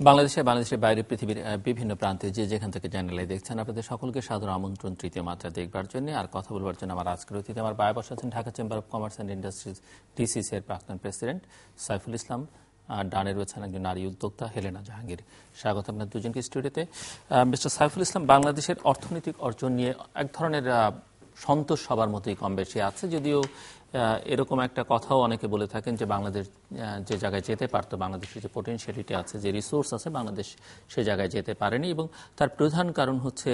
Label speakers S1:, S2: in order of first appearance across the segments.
S1: বাংলাদেশের বাইরে পৃথিবীর বিভিন্ন প্রান্তে যে যেখান থেকে চ্যানেলে দেখছেন আপনাদের সকলকে সাদর আমন্ত্রণ তৃতীয় মাত্রা দেখবার জন্য আর কথা বলবার জন্য আমার আজকের অতিথি আমার বায়ে বসে আছেন Dhaka chamber of commerce and industries DCC এর প্রাক্তন প্রেসিডেন্ট সাইফুল ইসলাম, ডানে রয়েছেন একজন নারী উদ্যোক্তা হেলেনা জাহাঙ্গীর। স্বাগত আপনার দুজনকে স্টুডিওতে। মিস্টার সাইফুল ইসলাম, বাংলাদেশের অর্থনৈতিক অর্জন নিয়ে এক ধরনের সন্তোষ সবার মতোই কম বেশি আছে, যদিও এরকম একটা কথাও অনেকে বলে থাকেন যে বাংলাদেশ যে জায়গায় যেতে পারতো, বাংলাদেশের যে পোটেনশিয়ালিটি আছে, যে রিসোর্স আছে, বাংলাদেশ সে জায়গায় যেতে পারেনি এবং তার প্রধান কারণ হচ্ছে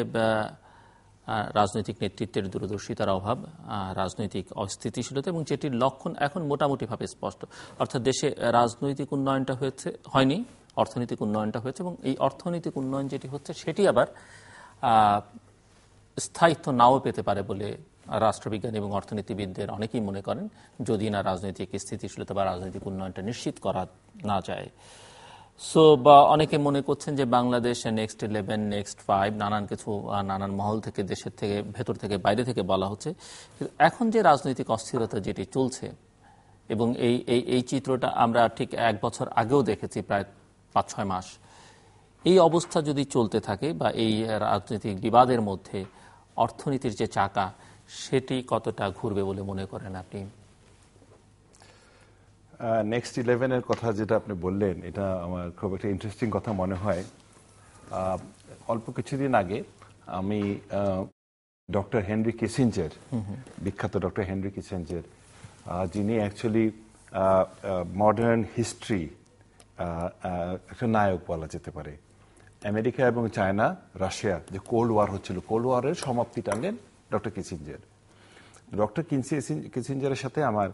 S1: রাজনৈতিক নেতৃত্বের দূরদর্শিতার অভাব, রাজনৈতিক অস্থিতিশীলতা এবং যেটির লক্ষণ এখন মোটামুটিভাবে স্পষ্ট। অর্থাৎ দেশে রাজনৈতিক উন্নয়নটা হয়নি, অর্থনৈতিক উন্নয়নটা হয়েছে এবং এই অর্থনৈতিক উন্নয়ন যেটি হচ্ছে সেটি আবার স্থায়িত্ব নাও পেতে পারে বলে রাষ্ট্রবিজ্ঞানী এবং অর্থনীতিবিদদের অনেকেই মনে করেন, যদি না রাজনৈতিক স্থিতিশীলতা বা রাজনৈতিক উন্নয়নটা নিশ্চিত করা না যায়। বা অনেকে মনে করছেন যে বাংলাদেশ নেক্সট 11, নেক্সট 5 নানান কিছু নানান মহল থেকে, দেশের থেকে, ভেতর থেকে, বাইরে থেকে বলা হচ্ছে। এখন যে রাজনৈতিক অস্থিরতা যেটি চলছে এবং এই চিত্রটা আমরা ঠিক 1 বছর আগেও দেখেছি, প্রায় 5-6 মাস। এই অবস্থা যদি চলতে থাকে বা এই রাজনৈতিক বিবাদের মধ্যে অর্থনীতির যে চাকা সেটি কতটা ঘুরবে বলে মনে করেন আপনি?
S2: নেক্সট 11-এর কথা যেটা আপনি বললেন, এটা আমার খুব একটা ইন্টারেস্টিং কথা মনে হয়। অল্প কিছুদিন আগে আমি ডক্টর হেনরি কিসিঞ্জার, বিখ্যাত ডক্টর হেনরি কিসিঞ্জার, যিনি অ্যাকচুয়ালি মডার্ন হিস্ট্রি একটা নায়ক বলা যেতে পারে। আমেরিকা এবং চায়না, রাশিয়া যে কোল্ড ওয়ার হচ্ছিল, কোল্ড ওয়ারের সমাপ্তি টানলেন ডক্টর কিসিঞ্জার। ডক্টর কিসিঞ্জারের সাথে আমার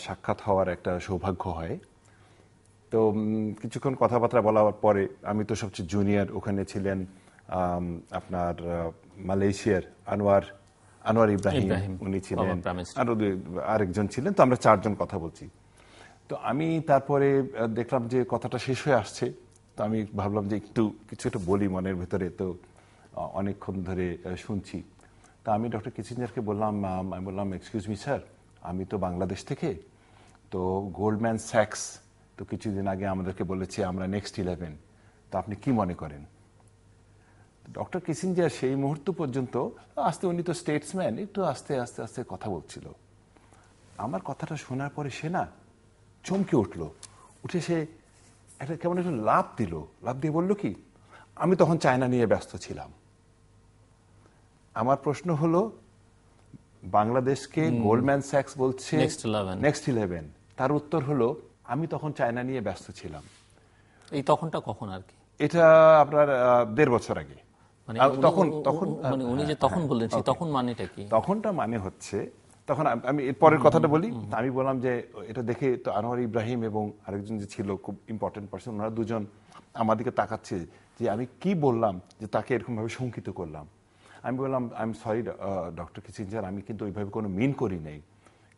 S2: সাক্ষাৎ হওয়ার একটা সৌভাগ্য হয়। তো কিছুক্ষণ কথাবার্তা বলার পরে, আমি তো সবচেয়ে জুনিয়র, ওখানে ছিলেন আপনার মালয়েশিয়ার আনোয়ার ইব্রাহিম, উনি ছিলেন, আরো আরেকজন ছিলেন। তো আমরা 4 জন কথা বলছি। তো আমি তারপরে দেখলাম যে কথাটা শেষ হয়ে আসছে, তো আমি ভাবলাম যে কিছু একটা বলি মনের ভেতরে। তো অনেকক্ষণ ধরে শুনছি। তা আমি ডক্টর কিসিঞ্জারকে বললাম, আমি বললাম, এক্সকিউজ মি স্যার, আমি তো বাংলাদেশ থেকে, তো গোল্ডম্যান স্যাক্স তো কিছুদিন আগে আমাদেরকে বলেছে আমরা নেক্সট 11, তো আপনি কি মনে করেন? ডক্টর কিসিঞ্জার সেই মুহূর্ত পর্যন্ত উনি তো স্টেটসম্যান, একটু আস্তে আস্তে আস্তে কথা বলছিল। আমার কথাটা শোনার পরে সে না চমকে উঠলো, উঠে সে একটা কেমন একটা লাফ দিয়ে বলল কি, আমি তখন চায়না নিয়ে ব্যস্ত ছিলাম। আমার প্রশ্ন হলো, বাংলাদেশকে গোল্ডম্যান স্যাক্স বলছে নেক্সট 11, তার উত্তর হলো আমি তখন চায়না নিয়ে ব্যস্ত ছিলাম।
S1: এই তখনটা কখন আর কি?
S2: এটা আপনার 1.5 বছর আগে।
S1: উনি যে তখন বললেন, তখন মানেটা কি?
S2: তখনটা মানে হচ্ছে, তখন আমি পরের কথাটা বলি। আমি বললাম যে এটা দেখে তো আনোয়ার ইব্রাহিম এবং আরেকজন যে ছিল খুব ইম্পর্টেন্ট পার্সন, ওনারা দুজন আমার দিকে তাকাচ্ছে যে আমি কি বললাম যে তাকে এরকম ভাবে শঙ্কিত করলাম। আমি বললাম, I am sorry doctor Kissinger, আমি কিন্তু ওইভাবে কোনো মিন করি নাই,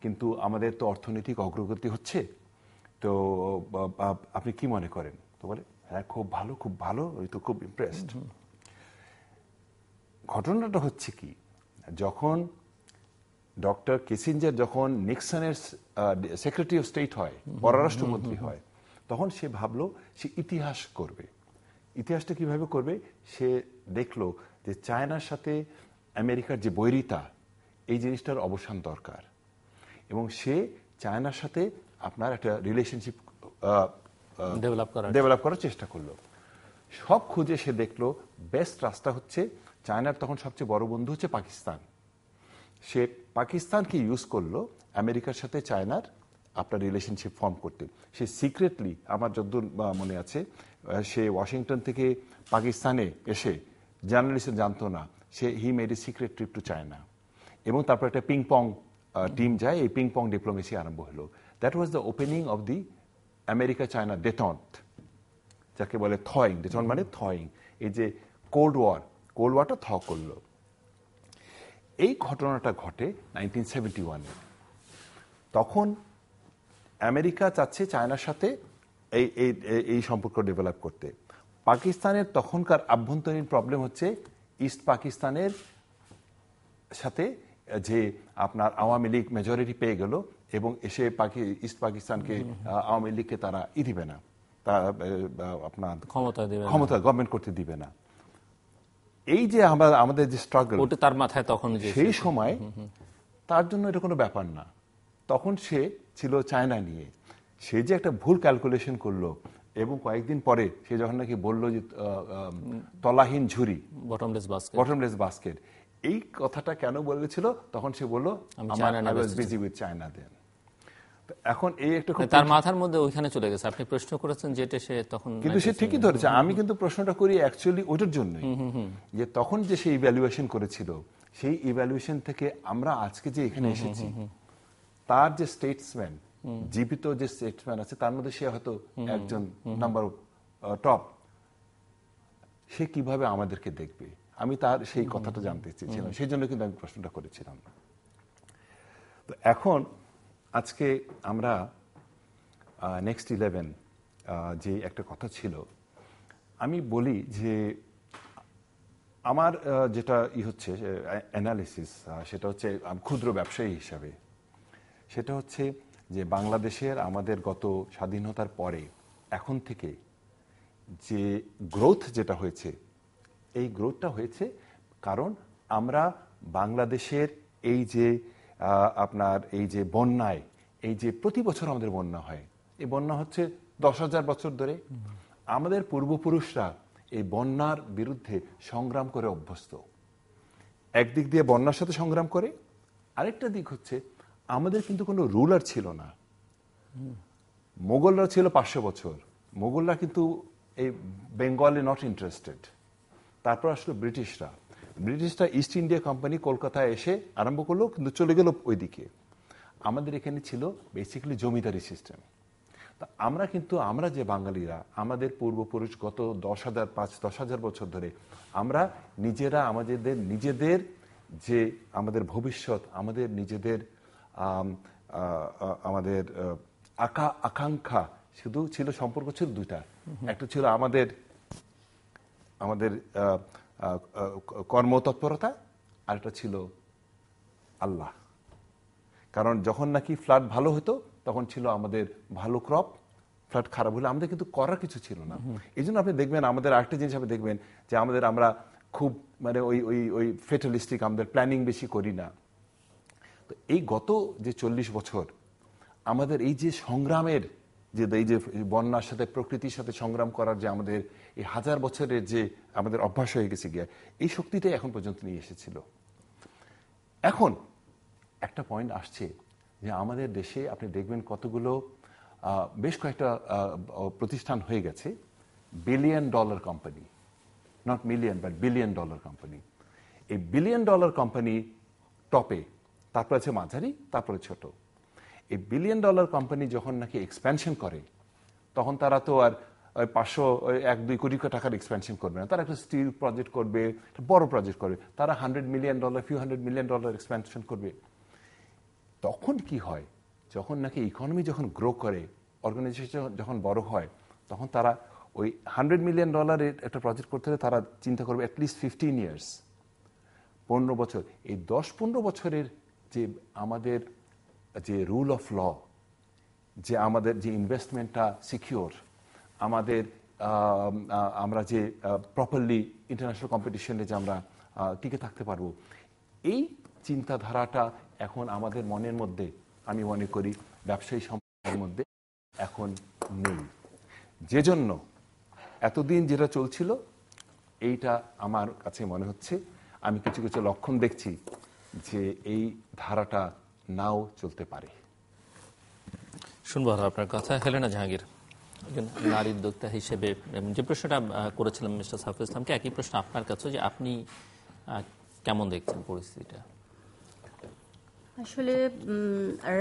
S2: কিন্তু আমাদের তো অর্থনৈতিক অগ্রগতি হচ্ছে, তো আপনি কি মনে করেন? তো বলে, হ্যাঁ খুব ভালো, ওই তো খুব ইমপ্রেসড। ঘটনাটা হচ্ছে কি, যখন ডক্টর কিসিঞ্জার যখন নিক্সনের সেক্রেটারি অফ স্টেট হয়, পররাষ্ট্রমন্ত্রী হয়, তখন সে ভাবলো সে ইতিহাস করবে। ইতিহাসটা কিভাবে করবে? সে দেখলো যে চায়নার সাথে আমেরিকার যে বৈরিতা, এই জিনিসটার অবসান দরকার, এবং সে চায়নার সাথে আপনার একটা রিলেশনশিপ ডেভেলপ করার চেষ্টা করলো। সব খুঁজে সে দেখলো বেস্ট রাস্তা হচ্ছে, চায়নার তখন সবচেয়ে বড় বন্ধু হচ্ছে পাকিস্তান। সে পাকিস্তানকে ইউজ করলো আমেরিকার সাথে চায়নার আপনার রিলেশনশিপ ফর্ম করতে। সে সিক্রেটলি, আমার যতদূর মনে আছে, সে ওয়াশিংটন থেকে পাকিস্তানে এসে, জার্নালিস্ট জানতো না, he made a secret trip to China, এবং তারপর একটা পিং পং টিম যায়, এই পিং পং ডিপ্লোমেসি আরম্ভ হলো। That was the opening of the America China detente, যাকে বলে থয়িং। ডেটন্ট মানে থয়িং, এই যে কোল্ড ওয়ারটা থ করলো। এই ঘটনাটা ঘটে 1971-এ। তখন আমেরিকা চাচ্ছে চায়নার সাথে এই সম্পর্ক ডেভেলপ করতে। পাকিস্তানের তখনকার আভ্যন্তরীণ প্রবলেম হচ্ছে ইস্ট পাকিস্তানের সাথে যে আপনার আওয়ামী লীগ মেজরিটি পেয়ে গেল, এবং এসে ইস্ট পাকিস্তানকে, আওয়ামী লীগকে তারা দিবে না। তা আপনার
S1: ক্ষমতা
S2: গভর্নমেন্ট করতে দিবে না। এই যে আমাদের যে স্ট্রাগল,
S1: ওটা তার মাথায় তখন
S2: সেই সময় তার জন্য এটা কোনো ব্যাপার না। তখন সে ছিল চায়না নিয়ে, সে যে একটা ভুল ক্যালকুলেশন করলো এবং কয়েকদিন পরে সে যখন নাকি বললো যে তলাহীন ঝুড়ি, বটমলেস বাস্কেট, এই কথাটা কেন বলেছিল? তখন সে বলল I was busy with China then. এখন এই একটা
S1: তার মাথার মধ্যে ওইখানে চলে গেছে। আপনি প্রশ্ন করেছেন যেটা সে তখন,
S2: কিন্তু সে ঠিকই ধরেছে। আমি কিন্তু প্রশ্নটা করি অ্যাকচুয়ালি ওটার জন্যই, যে তখন যে সে ইভ্যালুয়েশন করেছিল, সেই ইভ্যালুয়েশন থেকে আমরা আজকে যে এখানে এসেছি, তার যে স্টেটসম্যান, জীবিত যে স্টেটসম্যান আছে, তার মধ্যে সে হয়তো একজন নাম্বার টপ। সে কিভাবে আমাদেরকে দেখবে, আমি তার সেই কথাটা জানতে চেয়েছিলাম, সেই জন্য কিন্তু আমি প্রশ্নটা করেছিলাম। তো এখন আজকে আমরা নেক্সট 11 যে একটা কথা ছিল, আমি বলি যে আমার যেটা হচ্ছে অ্যানালিসিস, সেটা হচ্ছে ক্ষুদ্র ব্যবসায়ী হিসাবে, সেটা হচ্ছে যে বাংলাদেশের আমাদের গত স্বাধীনতার পরে এখন থেকে যে গ্রোথ যেটা হয়েছে, এই গ্রোথটা হয়েছে কারণ আমরা বাংলাদেশের এই যে আপনার এই যে বন্যায়, এই যে প্রতি বছর আমাদের বন্যা হয়, এই বন্যা হচ্ছে 10,000 বছর ধরে। আমাদের পূর্বপুরুষরা এই বন্যার বিরুদ্ধে সংগ্রাম করে অভ্যস্ত। একদিক দিয়ে বন্যার সাথে সংগ্রাম করে, আরেকটা দিক হচ্ছে আমাদের কিন্তু কোনো রুলার ছিল না। মোগলরা ছিল 500 বছর, মোগলরা কিন্তু এই বেঙ্গলে নট ইন্টারেস্টেড। তারপর আসলো ব্রিটিশরা ইস্ট ইন্ডিয়া কোম্পানি কলকাতায় এসে আরম্ভ করলো, কিন্তু চলে গেল ওইদিকে। আমাদের এখানে ছিল বেসিক্যালি জমিদারি সিস্টেম। তা আমরা যে বাঙালিরা, আমাদের পূর্বপুরুষ গত 10,000 বছর ধরে আমরা নিজেরা নিজেদের যে আমাদের ভবিষ্যৎ, আমাদের নিজেদের আমাদের আকাঙ্ক্ষা শুধু ছিল, সম্পর্ক ছিল দুইটা। একটা ছিল আমাদের কর্মতৎপরতা, আর একটা ছিল আল্লাহ। কারণ যখন নাকি ফ্লাড ভালো হতো তখন ছিল আমাদের ভালো ক্রপ, ফ্লাড খারাপ হলে আমাদের কিন্তু করার কিছু ছিল না। এই জন্য আপনি দেখবেন আমাদের আরেকটা জিনিস আপনি দেখবেন যে আমরা খুব মানে ওই ফেটালিস্টিক, আমাদের প্ল্যানিং বেশি করি না। তো এই গত যে 40 বছর আমাদের এই যে সংগ্রামের, যে এই যে বন্যার সাথে প্রকৃতির সাথে সংগ্রাম করার যে আমাদের এই 1000 বছরের যে আমাদের অভ্যাস হয়ে গেছে গিয়ে, এই শক্তিটাই এখন পর্যন্ত নিয়ে এসেছিল। এখন একটা পয়েন্ট আসছে যে আমাদের দেশে আপনি দেখবেন কতগুলো বেশ কয়েকটা প্রতিষ্ঠান হয়ে গেছে $1 billion company, not million but $1 billion company. এই $1 বিলিয়ন কোম্পানি টপে, তারপর আছে মাঝারি, তারপরে ছোট। এই $1 বিলিয়ন কোম্পানি যখন নাকি এক্সপ্যানশন করে, তখন তারা তো আর 1-2 কোটি টাকার এক্সপ্যানশন করবে না। তারা একটা স্টিল প্রজেক্ট করবে, একটা বড় প্রজেক্ট করবে, তারা $100 মিলিয়ন, few $100 মিলিয়ন এক্সপ্যানশন করবে। তখন কি হয়, যখন নাকি ইকোনমি যখন গ্রো করে, অর্গানাইজেশন যখন বড় হয়, তখন তারা ওই $100 মিলিয়ন একটা প্রজেক্ট করতে হলে তারা চিন্তা করবে অ্যাটলিস্ট 15 ইয়ার্স, 15 বছর। এই 10-15 বছরের যে আমাদের যে রুল অফ ল, যে আমাদের যে ইনভেস্টমেন্টটা সিকিউর, আমরা যে প্রপারলি ইন্টারন্যাশনাল কম্পিটিশনে যে আমরা টিকে থাকতে পারবো, এই চিন্তাধারাটা এখন আমাদের মনের মধ্যে, আমি মনে করি ব্যবসায়ী সম্প্রদায়ের মধ্যে এখন নেই। যে জন্য এতদিন যেটা চলছিল, এইটা আমার কাছে মনে হচ্ছে, আমি কিছু কিছু লক্ষণ দেখছি যে এই ধারাটা নাও চলতে পারে।
S1: শুনবো আপনার কথা। হেলেনা জাহাঙ্গীর, একজন নারী উদ্যোক্তা হিসেবে যে প্রশ্নটা করেছিলাম মিস্টার সাইফুল ইসলামকে, একই প্রশ্ন আপনার কাছে, যে আপনি কেমন দেখছেন পরিস্থিতিটা?
S3: আসলে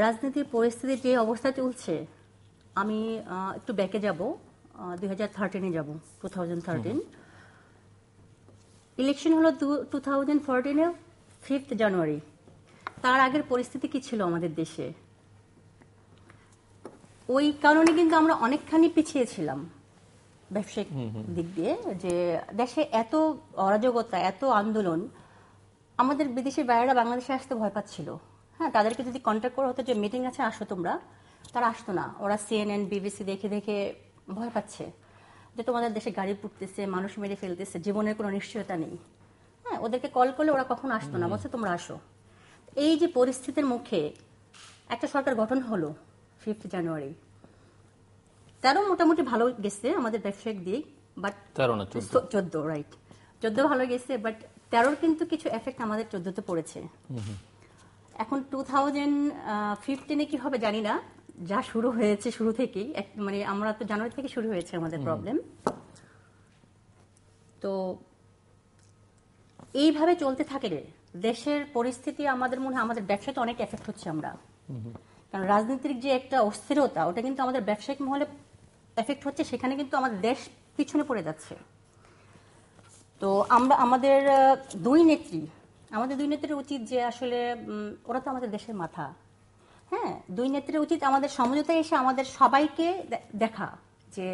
S3: রাজনীতির পরিস্থিতির যে অবস্থা চলছে, আমি একটু ব্যাকে যাব, 2013-এ যাব। 2013 ইলেকশন হলো 2014-এর 5 জানুয়ারি। তার আগের পরিস্থিতি কি ছিল আমাদের দেশে? ওই কারণে কিন্তু আমরা অনেকখানি পিছিয়ে ছিলাম ব্যবসায়িক দিক দিয়ে, যে দেশে এত অরাজকতা, এত আন্দোলন, আমাদের বিদেশের বাইরেরা বাংলাদেশে আসতে ভয় পাচ্ছিল। হ্যাঁ, তাদেরকে যদি কন্ট্যাক্ট করা হতো যে মিটিং আছে আসো তোমরা, তারা আসতো না। ওরা CNN, BBC দেখে দেখে ভয় পাচ্ছে যে তোমাদের দেশে গাড়ি পুড়তেছে, মানুষ মেরে ফেলতেছে, জীবনের কোনো নিশ্চয়তা নেই। হ্যাঁ, ওদেরকে কল করলে ওরা কখনো আসতো না, বলছে তোমরা আসো। এই যে পরিস্থিতির মুখে একটা সরকার গঠন হলো 5 জানুয়ারি, 13 মোটামুটি ভালো গেছে আমাদের ব্যবসায়িক দিক, বাট 14 রাইট, 14 ভালো গেছে, বাট 13 কিন্তু কিছু এফেক্ট আমাদের 14তে পড়েছে। এখন 2015 কি হবে জানি না, যা শুরু হয়েছে শুরু থেকেই, মানে আমরা তো জানুয়ারি থেকে শুরু হয়েছে আমাদের প্রবলেম। তো এইভাবে চলতে থাকলে দেশের পরিস্থিতি আমাদের মনে হয় আমাদের ব্যবসাতে অনেক এফেক্ট হচ্ছে আমরা, কারণ রাজনীতির যে একটা অস্থিরতা ওটা কিন্তু আমাদের ব্যবসায়িক মহলে এফেক্ট হচ্ছে, সেখানে কিন্তু আমাদের দেশ পিছনে পড়ে যাচ্ছে। তো আমরা আমাদের দুই নেত্রীর উচিত যে আসলে ওরা তো আমাদের দেশের মাথা, হ্যাঁ, দুই নেত্রীর উচিত আমাদের সমঝোতায় এসে আমাদের সবাইকে দেখা যে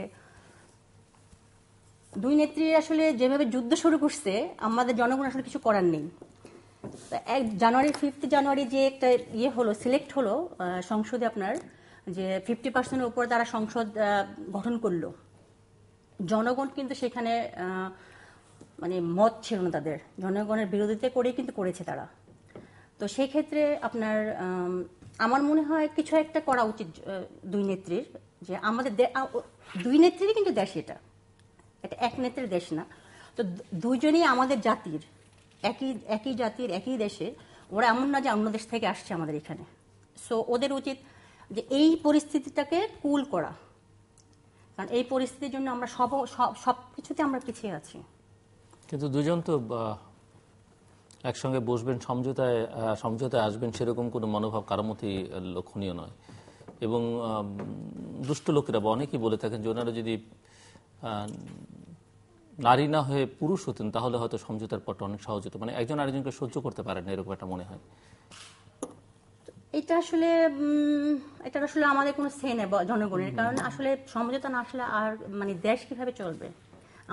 S3: দুই নেত্রী আসলে যেভাবে যুদ্ধ শুরু করছে আমাদের জনগণ আসলে কিছু করার নেই। 5 জানুয়ারি যে একটা হলো, সিলেক্ট হলো সংসদে আপনার যে 50% উপর তারা সংসদ গঠন করলো, জনগণ কিন্তু সেখানে মানে মত ছিল না তাদের, জনগণের বিরোধিতা করেই কিন্তু করেছে তারা। তো সেই ক্ষেত্রে আপনার আমার মনে হয় কিছু একটা করা উচিত দুই নেত্রীর, যে আমাদের দুই নেত্রীরই কিন্তু দেশ, এটা এক নেত্রীর দেশ না। তো দুইজনই আমাদের জাতির, একই জাতির একই দেশে, ওরা এমন না যে অন্য দেশ থেকে আসছে আমাদের এখানে। সো ওদের উচিত যে এই পরিস্থিতিটাকে কুল করা, কারণ এই পরিস্থিতির জন্য আমরা সবকিছুতে আমরা পিছিয়ে আছি।
S1: কিন্তু দুজন তো একসঙ্গে বসবেন, সমঝোতায় আসবেন, সেরকম কোনো মনোভাব কারো মতোই লক্ষণীয় নয়। এবং দুষ্ট লোকেরা বা অনেকেই বলে থাকেন যে ওনারা যদি নারী না হয়ে পুরুষ হতেন তাহলে হয়তো সমঝোতার পরটা অনেক সহজ হতো, মানে একজন আরেকজনকে সহ্য করতে পারেন না, এরকম একটা মনে হয়।
S3: এটা আসলে আমাদের কোনো সে নেই জনগণের, কারণ আসলে সমঝোতা না আসলে আর মানে দেশ কিভাবে চলবে?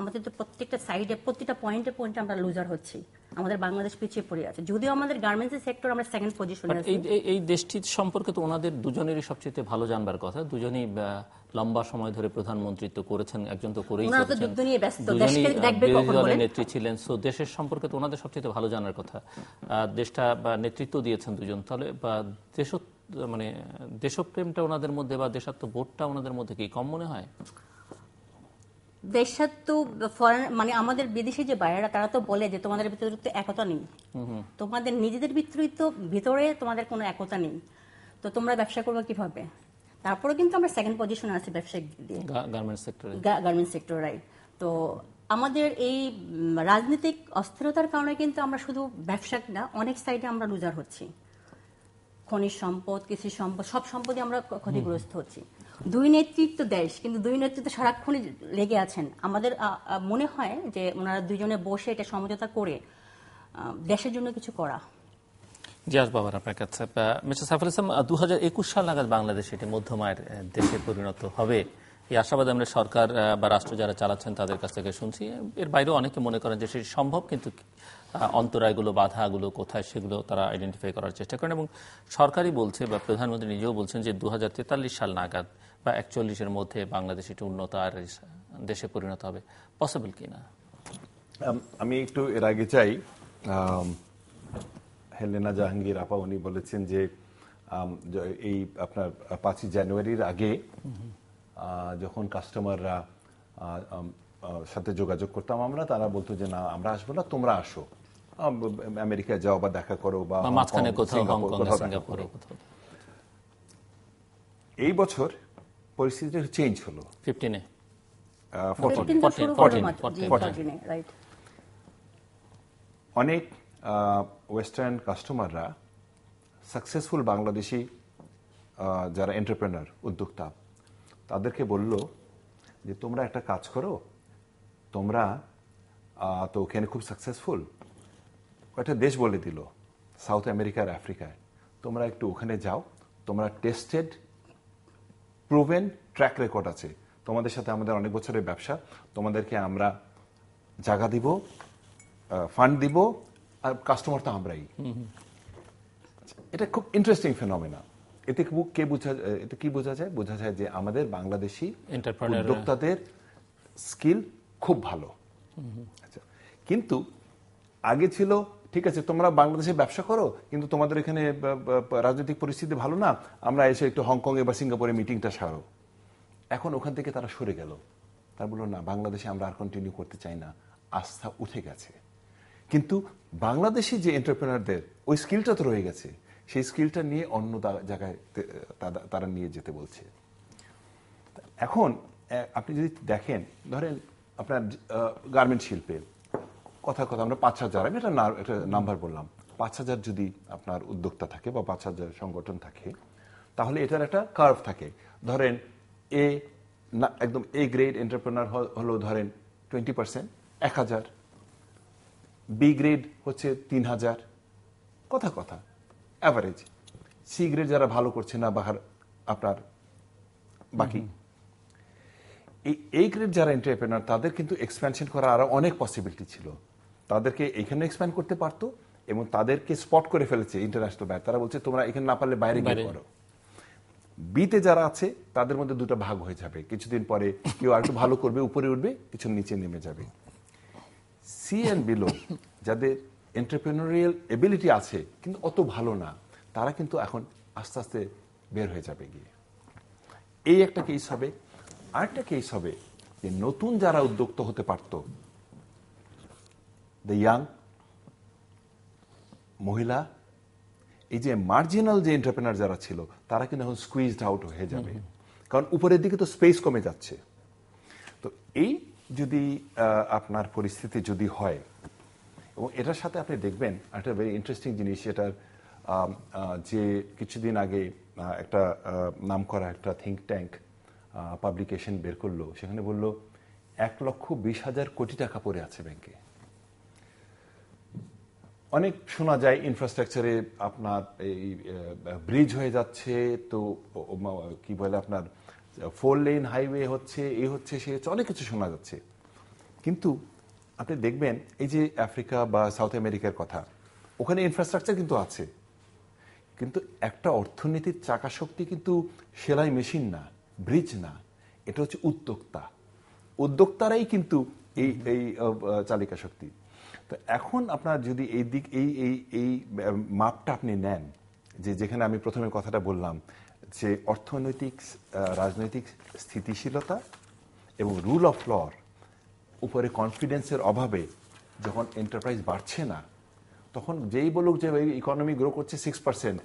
S3: আমাদের তো প্রত্যেকটা সাইডে, প্রত্যেকটা পয়েন্টে আমরা লুজার হচ্ছি, আমাদের বাংলাদেশ পিছিয়ে পড়ে আছে। যদিও আমাদের গার্মেন্টস সেক্টর আমরা সেকেন্ড পজিশনে আছি।
S1: এই দেশটির সম্পর্কে তো ওনাদের দুজনেরই সবচেয়ে ভালো জানবার কথা, দুজনেই লম্বা সময় ধরে প্রধানমন্ত্রিত্ব করেছেন, একজন তো করেই দলের নেত্রী ছিলেন। সো দেশের সম্পর্কে তো ওনাদের সবচেয়ে ভালো জানার কথা, দেশটা নেতৃত্ব দিয়েছেন দুজন, তাহলে মানে দেশপ্রেমটা ওনাদের মধ্যে বা দেশাত্মবোধটা ওনাদের মধ্যে কি কম মনে হয়?
S3: দেশাত্ম মানে আমাদের বিদেশি যে বাইরেরা তারা তো বলে যে তোমাদের ভিতরে তো একতা নেই, তোমাদের নিজেদের ভিতরে তোমাদের কোনো একতা নেই, তো তোমরা ব্যবসা করবে কিভাবে? তারপরে কিন্তু আমরা সেকেন্ড পজিশনে আছি ব্যবসায়িক দিক দিয়ে, গার্মেন্টস সেক্টর, রাইট। তো আমাদের এই রাজনৈতিক অস্থিরতার কারণে কিন্তু আমরা শুধু ব্যবসা না, অনেক সাইডে আমরা লুজার হচ্ছি, খনিজ সম্পদ, কৃষি সম্পদ, সব সম্পদে আমরা ক্ষতিগ্রস্ত হচ্ছি। দুই নেতৃত্ব দেশ, কিন্তু দুই নেতৃত্ব সারাক্ষণই লেগে আছেন। আমাদের মনে হয় যে ওনারা দুইজনে বসে এটা সমঝোতা করে দেশের জন্য কিছু করা।
S1: জি, আসবো আপনার কাছে। মিস্টার সাইফুল ইসলাম, 2021 সাল নাগাদ বাংলাদেশ এটি মধ্যমায়ের দেশে পরিণত হবে, এই আশাবাদ আমরা সরকার বা রাষ্ট্র যারা চালাচ্ছেন তাদের কাছ থেকে শুনছি। এর বাইরেও অনেকে মনে করেন যে সেটি সম্ভব, কিন্তু অন্তরায়গুলো, বাধাগুলো কোথায় সেগুলো তারা আইডেন্টিফাই করার চেষ্টা করেন। এবং সরকারই বলছে বা প্রধানমন্ত্রী নিজেও বলছেন যে 2043 সাল নাগাদ বা 41-এর মধ্যে বাংলাদেশ একটি উন্নত আর দেশে পরিণত হবে। পসিবল কিনা?
S2: আমি একটু এর আগে চাই, হেলেনা জাহাঙ্গীর আপা উনি বলেছেন যে এই আপনার 5 জানুয়ারির আগে যখন কাস্টমাররা সাথে যোগাযোগ করতাম আমরা, তারা বলতো যে না আমরা আসবো না, তোমরা আসো, আমেরিকা যাও বা দেখা করো বা
S1: মাঝখানে কোথাও সিঙ্গাপুরে।
S2: এই বছর পরিস্থিতি চেঞ্জ হলো
S1: 15-এ,
S2: অনেক ওয়েস্টার্ন কাস্টমাররা সাকসেসফুল বাংলাদেশি যারা এন্টারপ্রেনার, উদ্যোক্তা, তাদেরকে বলল যে তোমরা একটা কাজ করো, তোমরা তো ওখানে খুব সাকসেসফুল, কয়েকটা দেশ বলে দিল সাউথ আমেরিকার, আফ্রিকায়, তোমরা একটু ওখানে যাও, তোমরা টেস্টেড প্রুভেন ট্র্যাক রেকর্ড আছে, তোমাদের সাথে আমাদের অনেক বছরের ব্যবসা, তোমাদেরকে আমরা জায়গা দিব, ফান্ড দিব, আর কাস্টমার তো আমরাই। এটা খুব ইন্টারেস্টিং ফেনোমেনা। এতে কি বোঝা যায়? বোঝা যায় যে আমাদের বাংলাদেশি
S1: Entrepreneur-
S2: উদ্যোক্তাদের স্কিল খুব ভালো। আচ্ছা, কিন্তু আগে ছিল ঠিক আছে তোমরা বাংলাদেশে ব্যবসা করো, কিন্তু তোমাদের এখানে রাজনৈতিক পরিস্থিতি ভালো না, আমরা এসে একটু হংকংয়ে বা সিঙ্গাপুরে মিটিংটা সারো। এখন ওখান থেকে তারা সরে গেল, তারা বললো না বাংলাদেশে আমরা আর কন্টিনিউ করতে চাই না, আস্থা উঠে গেছে। কিন্তু বাংলাদেশি যে এন্টারপ্রেনারদের ওই স্কিলটা তো রয়ে গেছে, সেই স্কিলটা নিয়ে অন্য জায়গায় তারা নিয়ে যেতে বলছে। এখন আপনি যদি দেখেন, ধরেন আপনার গার্মেন্ট শিল্পে কথা আমরা 5,000, আমি একটা নাম্বার বললাম, 5,000 যদি আপনার উদ্যোক্তা থাকে বা 5,000 সংগঠন থাকে, তাহলে এটার একটা কার্ভ থাকে। ধরেন একদম এ গ্রেড এন্টারপ্রেনার হলো ধরেন 20%, 1,000। বি গ্রেড হচ্ছে 3,000, কথা অ্যাভারেজ। সি গ্রেড যারা ভালো করছে না, আপনার বাকি। এই গ্রেড যারা এন্টারপ্রেনার, তাদের কিন্তু এক্সপ্যানশন করার আরো অনেক পসিবিলিটি ছিল। তাদেরকে এখানে এক্সপ্যান্ড করতে পারতো, এবং তাদেরকে স্পট করে ফেলেছে ইন্টারন্যাশনাল ব্যাংক। তারা বলছে তোমরা এখানে না পারলে বাইরে গিয়ে করো। বিতে যারা আছে তাদের মধ্যে দুটো ভাগ হয়ে যাবে, কিছুদিন পরে কেউ আর একটু ভালো করবে, উপরে উঠবে, কিছু নিচে নেমে যাবে। সি এন্ড বিলো যাদের এন্টারপ্রেনারিয়াল এবিলিটি আছে কিন্তু অত ভালো না, তারা কিন্তু এখন আস্তে আস্তে বের হয়ে যাবে গিয়ে। এই একটা কেস হবে। আরেকটা কেস হবে যে নতুন যারা উদ্যোক্তা হতে পারত, দ্য ইয়াং, মহিলা, এই যে মার্জিনাল যে এন্টারপ্রেনার যারা ছিল, তারা কিন্তু এখন স্কুইজড আউট হয়ে যাবে, কারণ উপরের দিকে তো স্পেস কমে যাচ্ছে। তো এই যদি আপনার পরিস্থিতি যদি হয়, এবং এটার সাথে আপনি দেখবেন একটা ভেরি ইন্টারেস্টিং জিনিস, এটার যে কিছুদিন আগে একটা নামকরা একটা থিঙ্ক ট্যাঙ্ক পাবলিকেশন বের করলো, সেখানে বলল 1,20,000 কোটি টাকা পড়ে আছে ব্যাংকে। অনেক শোনা যায় ইনফ্রাস্ট্রাকচারে আপনার এই ব্রিজ হয়ে যাচ্ছে, তো কি বলে আপনার 4 লেন হাইওয়ে হচ্ছে, এই হচ্ছে, সে হচ্ছে, অনেক কিছু শোনা যাচ্ছে। কিন্তু আপনি দেখবেন এই যে আফ্রিকা বা সাউথ আমেরিকার কথা, ওখানে ইনফ্রাস্ট্রাকচার কিন্তু আছে, কিন্তু একটা অর্থনীতির চাকা শক্তি কিন্তু সেলাই মেশিন না, ব্রিজ না, এটা হচ্ছে উদ্যোক্তারাই কিন্তু এই চালিকা শক্তি। তো এখন আপনার যদি এই দিক এই মাপটা আপনি নেন, যে যেখানে আমি প্রথমে কথাটা বললাম যে অর্থনৈতিক রাজনৈতিক স্থিতিশীলতা এবং রুল অফ লর উপরে কনফিডেন্সের অভাবে যখন এন্টারপ্রাইজ বাড়ছে না, তখন যেই বলুক যে ইকোনমি গ্রো করছে 6%,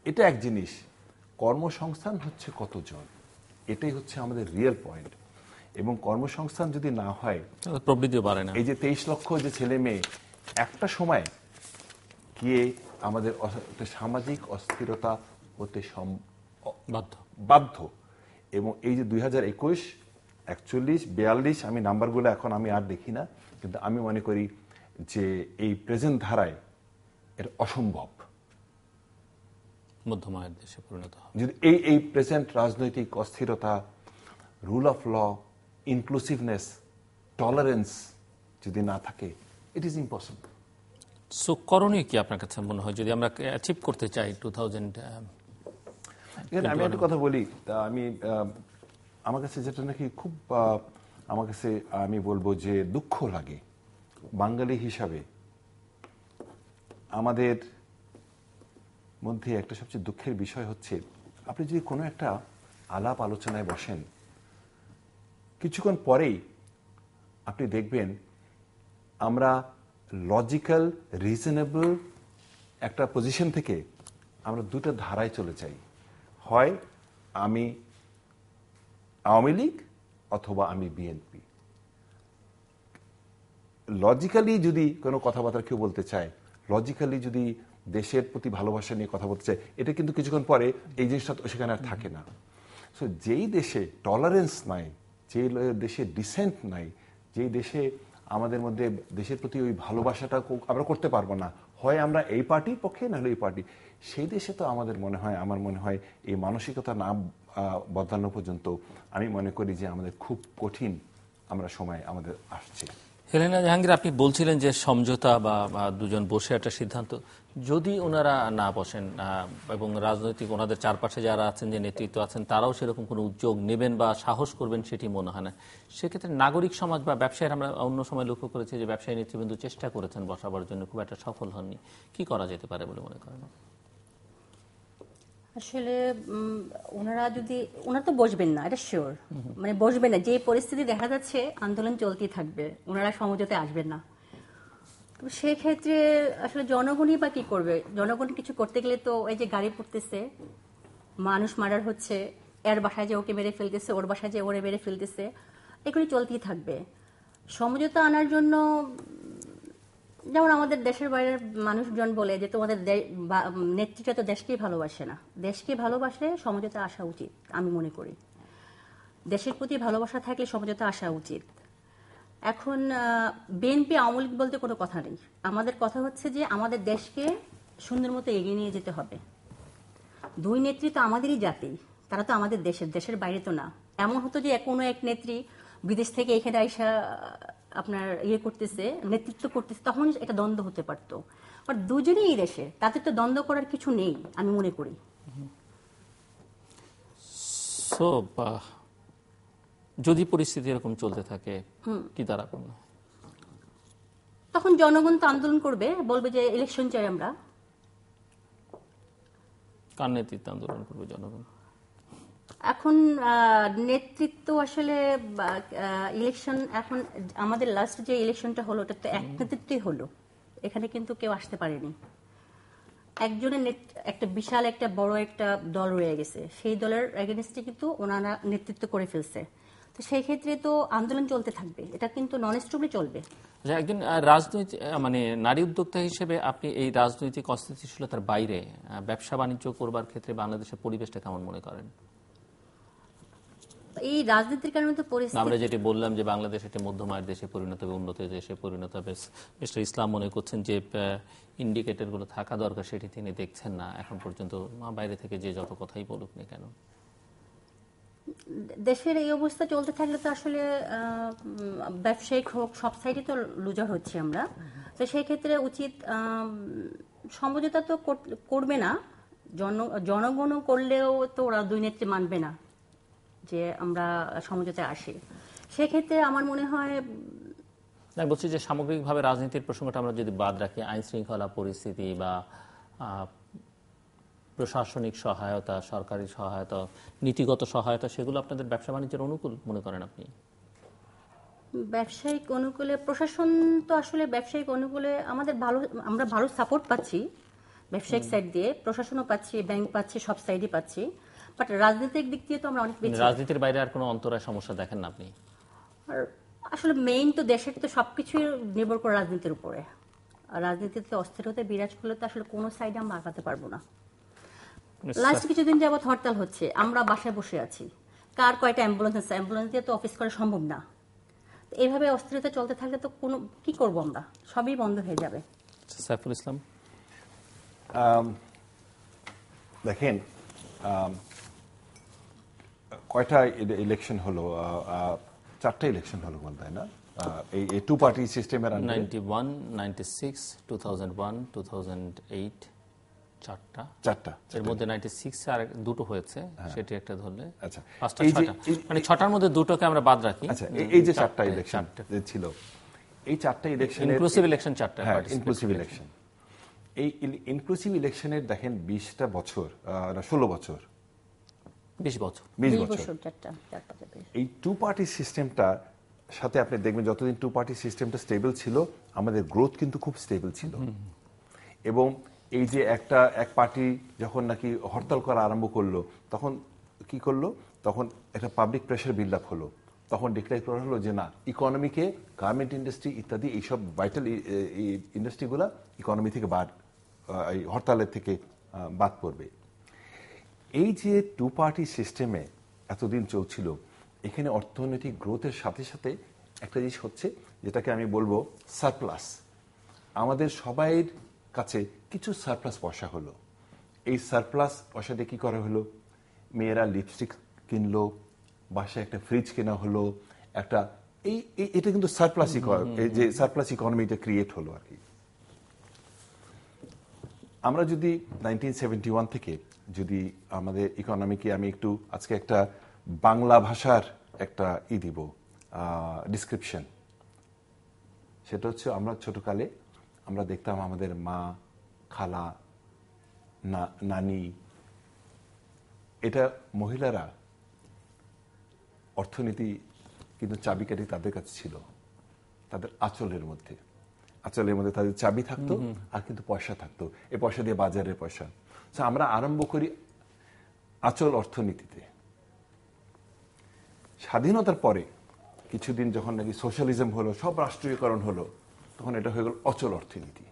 S2: এটা এক জিনিস, কর্মসংস্থান হচ্ছে কতজন, এটাই হচ্ছে আমাদের রিয়েল পয়েন্ট। এবং কর্মসংস্থান যদি না হয়,
S1: প্রবৃদ্ধিও বাড়ে না।
S2: এই যে 23 লক্ষ যে ছেলে মেয়ে একটা সময় গিয়ে আমাদের সামাজিক অস্থিরতা হতে বাধ্য। এবং এই যে 2021, 41, 42, আমি নাম্বারগুলো এখন আমি আর দেখি না, কিন্তু আমি মনে করি যে এই প্রেজেন্ট ধারায় এটা অসম্ভব
S1: মধ্যমায়ের দেশে পরিণত হবে
S2: যদি এই প্রেজেন্ট রাজনৈতিক অস্থিরতা, rule of law, inclusiveness, tolerance যদি না থাকে, ইট ইজ ইম্পসিবল।
S1: সো করণীয় কি আপনার কাছে মনে হয় যদি আমরা অ্যাচিভ করতে চাই 2000?
S2: আমি একটা কথা বলি, আমি আমার কাছে যেটা নাকি খুব আমার কাছে আমি বলবো যে দুঃখ লাগে, বাঙালি হিসাবে আমাদের মধ্যে একটা সবচেয়ে দুঃখের বিষয় হচ্ছে, আপনি যদি কোনো একটা আলাপ আলোচনায় বসেন, কিছুক্ষণ পরেই আপনি দেখবেন আমরা লজিক্যাল রিজনেবল একটা পজিশন থেকে আমরা দুটো ধারায় চলে যাই, হয় আমি আওয়ামী লীগ অথবা আমি বিএনপি। লজিক্যালি যদি কোনো কথাবার্তা কেউ বলতে চায়, লজিক্যালি যদি দেশের প্রতি ভালোবাসা নিয়ে কথা বলতে চায়, এটা কিন্তু কিছুক্ষণ পরে এই জিনিসটা সেখানে আর থাকে না। সো যেই দেশে টলারেন্স নাই, যে দেশে ডিসেন্ট নাই, যেই দেশে আমাদের মধ্যে দেশের প্রতি ওই ভালোবাসাটা আমরা করতে পারবো না, হয় আমরা এই পার্টির পক্ষে নাহলে এই পার্টি, সেই দেশে তো আমাদের মনে হয়, আমার মনে হয় এই মানসিকতা না বদলানো পর্যন্ত আমি মনে করি যে আমাদের খুব কঠিন আমরা সময় আমাদের আসছে।
S1: হেলেনা জাহাঙ্গীর, আপনি বলছিলেন যে সমঝোতা বা দুজন বসে একটা সিদ্ধান্ত, যদি ওনারা না বসেন এবং রাজনৈতিক ওনাদের চারপাশে যারা আছেন, যে নেতৃত্ব আছেন, তারাও সেরকম কোনো উদ্যোগ নেবেন বা সাহস করবেন সেটি মনে হয় না। সেক্ষেত্রে নাগরিক সমাজ বা ব্যবসায়ীরা, আমরা অন্য সময় লক্ষ্য করেছি যে ব্যবসায়ী নেতৃবৃন্দ চেষ্টা করেছেন বসাবার জন্য, খুব একটা সফল হননি। কি করা যেতে পারে বলে মনে করেন?
S3: আসলে ওনারা তো বসবেন না, এটা শিওর। মানে বসবেন না, যে পরিস্থিতি দেখা যাচ্ছে আন্দোলন চলতেই থাকবে, ওনারা সমঝোতায় আসবেন না। তো সেক্ষেত্রে আসলে জনগণই বা কি করবে? জনগণ কিছু করতে গেলে তো এই যে গাড়ি পড়তেছে, মানুষ মার্ডার হচ্ছে, এর বাসায় যে ওকে মেরে ফেলতেছে, ওর বাসায় যে ওরে মেরে ফেলতেছে, এগুলি চলতেই থাকবে। সমঝোতা আনার জন্য, যেমন আমাদের দেশের বাইরের মানুষজন বলে যে তোমাদের নেতৃত্ব তো দেশকেই ভালোবাসে না। দেশকে ভালোবাসলে সমঝোতা আসা উচিত, আমি মনে করি। দেশের প্রতি ভালোবাসা থাকলে সমঝোতা আসা উচিত। এখন বিএনপি আওয়ামী লীগ বলতে কোনো কথা নেই। আমাদের কথা হচ্ছে যে আমাদের দেশকে সুন্দর মতো এগিয়ে নিয়ে যেতে হবে। দুই নেত্রী তো আমাদেরই জাতি, তারা তো আমাদের দেশের বাইরে তো না। এমন হতো যে কোনো এক নেত্রী বিদেশ থেকে এখানে আইসা আপনার করতেছে, নেতৃত্ব করতেছে, তখন এটা দ্বন্দ্ব হতে পারতো। বাট দুজনেই এই দেশে, তাতে তো দ্বন্দ্ব করার কিছু নেই, আমি মনে করি।
S1: সো যদি পরিস্থিতি এরকম চলতে থাকে, কি দাঁড়াবে?
S3: তখন জনগণ তো আন্দোলন করবে, বলবে যে ইলেকশন চাই আমরা।
S1: কার নেতৃত্বে আন্দোলন করবে জনগণ?
S3: এখন নেতৃত্ব আসলে ইলেকশন, এখন আমাদের লাস্ট যে ইলেকশনটা হলো, ওটা তো এক নেতৃত্বই হলো, এখানে কিন্তু কেউ আসতে পারেনি। একজনের একটা বিশাল একটা বড় একটা দল রয়ে গেছে, সেই দলের এগেনস্টে কিন্তু ওনারা নেতৃত্ব করে ফেলছে। তো সেই ক্ষেত্রে তো আন্দোলন চলতে থাকবে, এটা কিন্তু নন স্টপলি চলবে।
S1: একজন রাজনৈতিক মানে নারী উদ্যোক্তা হিসেবে আপনি এই রাজনৈতিক অস্থিতিশীলতার বাইরে ব্যবসা বাণিজ্য করবার ক্ষেত্রে বাংলাদেশের পরিবেশটা কেমন মনে করেন?
S3: এই রাজনীতির কারণে তো পরিস্থিতি,
S1: আমরা যেটি বললাম যে বাংলাদেশ একটি মধ্যমায়ের দেশে পরিণত হবে, উন্নত দেশে পরিণত হবে। মিস্টার ইসলাম মনে করছেন যে ইন্ডিকেটরগুলো থাকা দরকার, সেটি তিনি দেখছেন না এখন পর্যন্ত, বাইরে থেকে যে যত কথাই বলুক না কেন।
S3: দেশের এই অবস্থা চলতে থাকলে তো আসলে ব্যবসায়িক হোক, সব সাইডে তো লুজার হচ্ছে আমরা। তো সেই ক্ষেত্রে উচিত, সমঝোতা তো করবে না, জনগণও করলেও তো ওরা দুই নেত্রী মানবে না যে আমরা সমঝোতায় আসি। সেক্ষেত্রে আমার মনে হয়,
S1: বলছি যে সামগ্রিকভাবে রাজনীতির প্রসঙ্গটা আমরা যদি বাদ রাখি, আইন শৃঙ্খলা পরিস্থিতি বা প্রশাসনিক সহায়তা, সরকারি সহায়তা, নীতিগত সহায়তা, সেগুলো আপনাদের ব্যবসা বাণিজ্যের অনুকূল মনে করেন আপনি?
S3: ব্যবসায়িক অনুকূলে, প্রশাসন তো আসলে ব্যবসায়িক অনুকূলে আমাদের আমরা ভালো সাপোর্ট পাচ্ছি ব্যবসায়িক সাইড দিয়ে, প্রশাসনও পাচ্ছি, ব্যাংক পাচ্ছি, সব সাইডই পাচ্ছি। বাট রাজনৈতিক দিক দিয়ে তো আমরা অনেক বেশি।
S1: রাজনীতির বাইরে আর কোনো অন্তরায় সমস্যা দেখেন না আপনি?
S3: আর আসলে মেইন তো দেশের তো সবকিছুই নির্ভর করে রাজনীতির উপরে। আর রাজনীতিতে অস্থিরতা বিরাজ করলে তো আসলে কোনো সাইডে আমরা আগাতে পারবো না। লাস্ট কিছুদিন যাবত হরতাল হচ্ছে, আমরা বাসায় বসে আছি, কার কয়টা অ্যাম্বুলেন্স আছে, অ্যাম্বুলেন্স দিয়ে তো অফিস করা সম্ভব না। এইভাবে অস্থিরতা চলতে থাকলে তো কোনো কি করব আমরা, সবই বন্ধ হয়ে যাবে।
S1: সাইফুল ইসলাম,
S2: দেখেন কয়টা ইলেকশন হলো, 4টা ইলেকশন হলো বলতে হয় না এই টু পার্টি সিস্টেমের?
S1: 91, 96, 2001, 2008, চারটা। এর মধ্যে 96 আর দুটো হয়েছে, সেটি একটা ধরলে।
S2: আচ্ছা,
S1: পাঁচটা, ছয়টা, মানে ছটার মধ্যে দুটোকে আমরা বাদ রাখি।
S2: আচ্ছা, এই যে 4টা ইলেকশন ছিল, এই 4টা ইলেকশন
S1: ইনক্লুসিভ ইলেকশন, 4টা।
S2: হ্যাঁ, ইনক্লুসিভ ইলেকশন। এই ইনক্লুসিভ ইলেকশনের দেখেন 20টা বছর, 16 বছর,
S1: 20 বছর,
S2: এই টু পার্টি সিস্টেমটা সাথে আপনি দেখবেন যতদিন টু পার্টি সিস্টেমটা স্টেবল ছিল, আমাদের গ্রোথ কিন্তু খুব স্টেবল ছিল। এবং এই যে এক পার্টি যখন নাকি হরতাল করা আরম্ভ করলো, তখন কি করলো, তখন একটা পাবলিক প্রেশার বিল্ড আপ হলো, তখন ডিক্লেয়ার করা হলো যে না, ইকোনমিকে, গার্মেন্ট ইন্ডাস্ট্রি ইত্যাদি এইসব ভাইটাল ইন্ডাস্ট্রিগুলো ইকোনমি থেকে হরতালের থেকে বাদ পড়বে। এই যে টু পার্টি সিস্টেমে এতদিন চলছিল, এখানে অর্থনৈতিক গ্রোথের সাথে সাথে একটা জিনিস হচ্ছে, যেটাকে আমি বলবো সারপ্লাস। আমাদের সবাইয়ের কাছে কিছু সারপ্লাস পয়সা হলো। এই সারপ্লাস পয়সা দিয়ে কি করা হলো? মেয়েরা লিপস্টিক কিনলো, বাসায় একটা ফ্রিজ কেনা হলো, একটা এটা কিন্তু সারপ্লাস এই যে সারপ্লাস ইকোনমিটা ক্রিয়েট হলো আর কি। আমরা যদি 1971 থেকে যদি আমাদের ইকোনমিকে আমি একটু আজকে একটা বাংলা ভাষার একটা দিব ডিসক্রিপশন, সেটা হচ্ছে আমরা ছোটকালে আমরা দেখতাম আমাদের মা, খালা, নানি, এটা মহিলারা অর্থনীতি কিন্তু চাবিকাঠি তাদের কাছে ছিল, তাদের আঁচলের মধ্যে তাদের চাবি থাকতো আর কিন্তু পয়সা থাকতো, এই পয়সা দিয়ে বাজারের পয়সা। আমরা আরম্ভ করি আঁচল অর্থনীতিতে। স্বাধীনতার পরে কিছুদিন যখন নাকি সোশ্যালিজম হলো, সব রাষ্ট্রীয়করণ হলো, তখন এটা হয়ে গেল অচল অর্থনীতি।